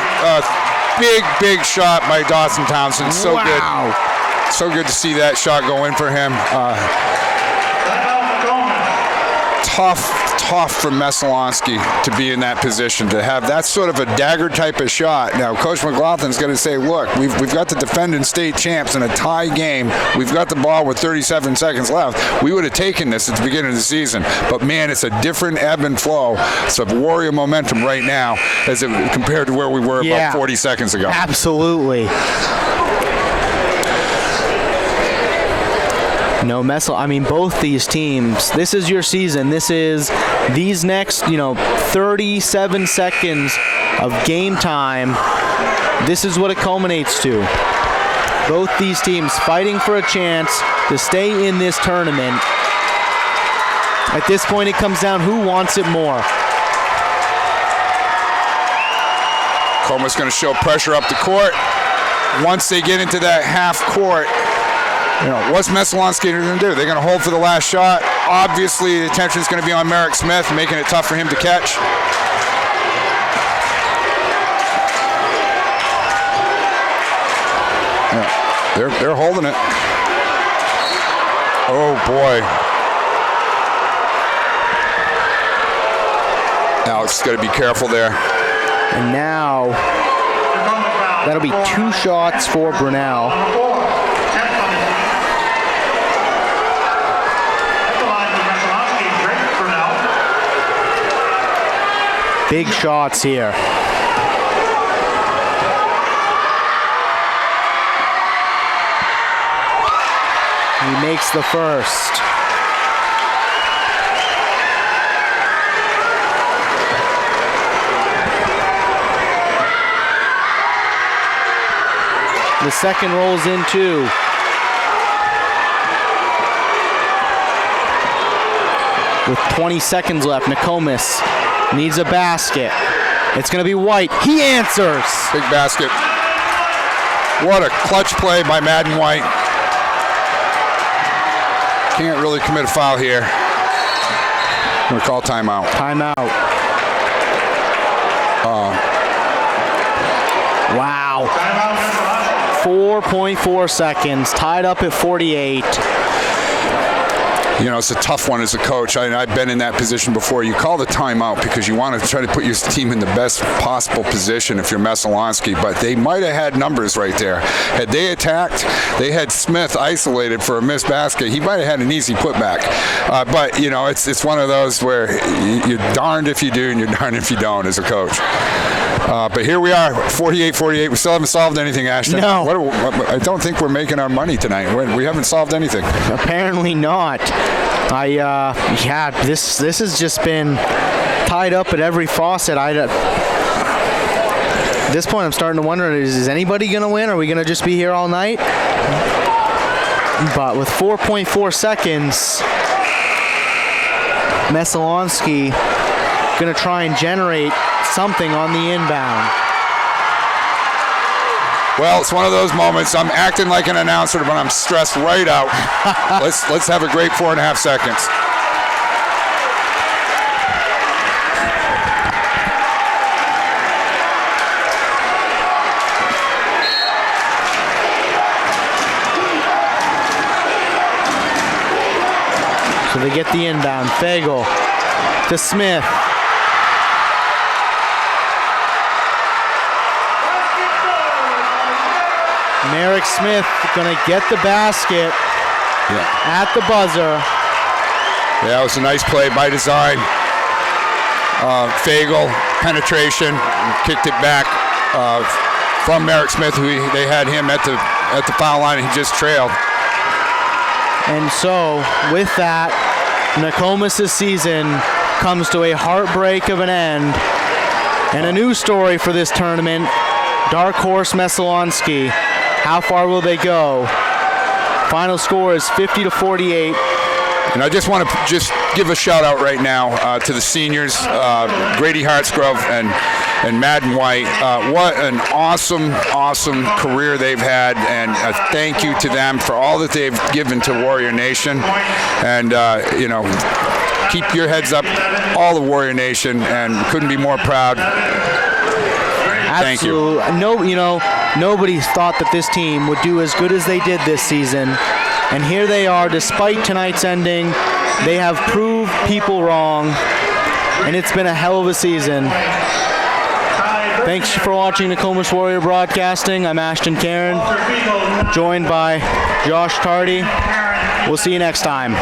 Big shot by Dawson Townsend. So wow. Good. So good to see that shot go in for him. Tough for Messalonskee to be in that position, to have that sort of a dagger type of shot. Now, Coach McLaughlin's going to say, look, we've got the defending state champs in a tie game. We've got the ball with 37 seconds left. We would have taken this at the beginning of the season. But, man, it's a different ebb and flow. It's a Warrior momentum right now as it compared to where we were about 40 seconds ago. Absolutely. No, both these teams, this is your season. This is these next, 37 seconds of game time. This is what it culminates to. Both these teams fighting for a chance to stay in this tournament. At this point, it comes down who wants it more. Coma's going to show pressure up the court. Once they get into that half court, what's Messalonskee going to do? They're going to hold for the last shot. Obviously, the attention is going to be on Merrick Smith, making it tough for him to catch. Yeah, they're holding it. Oh, boy. Alex got to be careful there. And now, that'll be 2 shots for Brunel. Big shots here. He makes the first. The second rolls in too. With 20 seconds left, Nokomis needs a basket. It's going to be White. He answers. Big basket. What a clutch play by Madden White. Can't really commit a foul here. I'm going to call timeout. Timeout. Wow. 4.4 seconds. Tied up at 48. You know, it's a tough one as a coach. I've been in that position before. You call the timeout because you want to try to put your team in the best possible position if you're Messalonskee, but they might have had numbers right there. Had they attacked, they had Smith isolated for a missed basket. He might have had an easy putback. But, you know, it's one of those where you're darned if you do and you're darned if you don't as a coach. But here we are, 48-48. We still haven't solved anything, Ashton. No. I don't think we're making our money tonight. We haven't solved anything. Apparently not. This has just been tied up at every faucet. At this point, I'm starting to wonder, is anybody going to win? Are we going to just be here all night? But with 4.4 seconds, Messalonskee going to try and generate something on the inbound. Well, it's one of those moments. I'm acting like an announcer, but I'm stressed right out. Let's have a great 4.5 seconds. So they get the inbound. Fagel to Smith. Merrick Smith going to get the basket at the buzzer. Yeah, it was a nice play by design. Fagel, penetration, kicked it back from Merrick Smith, who they had him at the foul line, and he just trailed. And so, with that, Nokomis' season comes to a heartbreak of an end. And a new story for this tournament, Dark Horse Messalonskee. How far will they go? Final score is 50-48. And I just want to give a shout out right now to the seniors, Grady Hartsgrove and Madden White. What an awesome career they've had, and a thank you to them for all that they've given to Warrior Nation. And you know, keep your heads up, all the Warrior Nation, and couldn't be more proud. Thank you. Nobody thought that this team would do as good as they did this season. And here they are, despite tonight's ending. They have proved people wrong. And it's been a hell of a season. Thanks for watching Nokomis Warrior Broadcasting. I'm Ashton Caron, joined by Josh Tardy. We'll see you next time.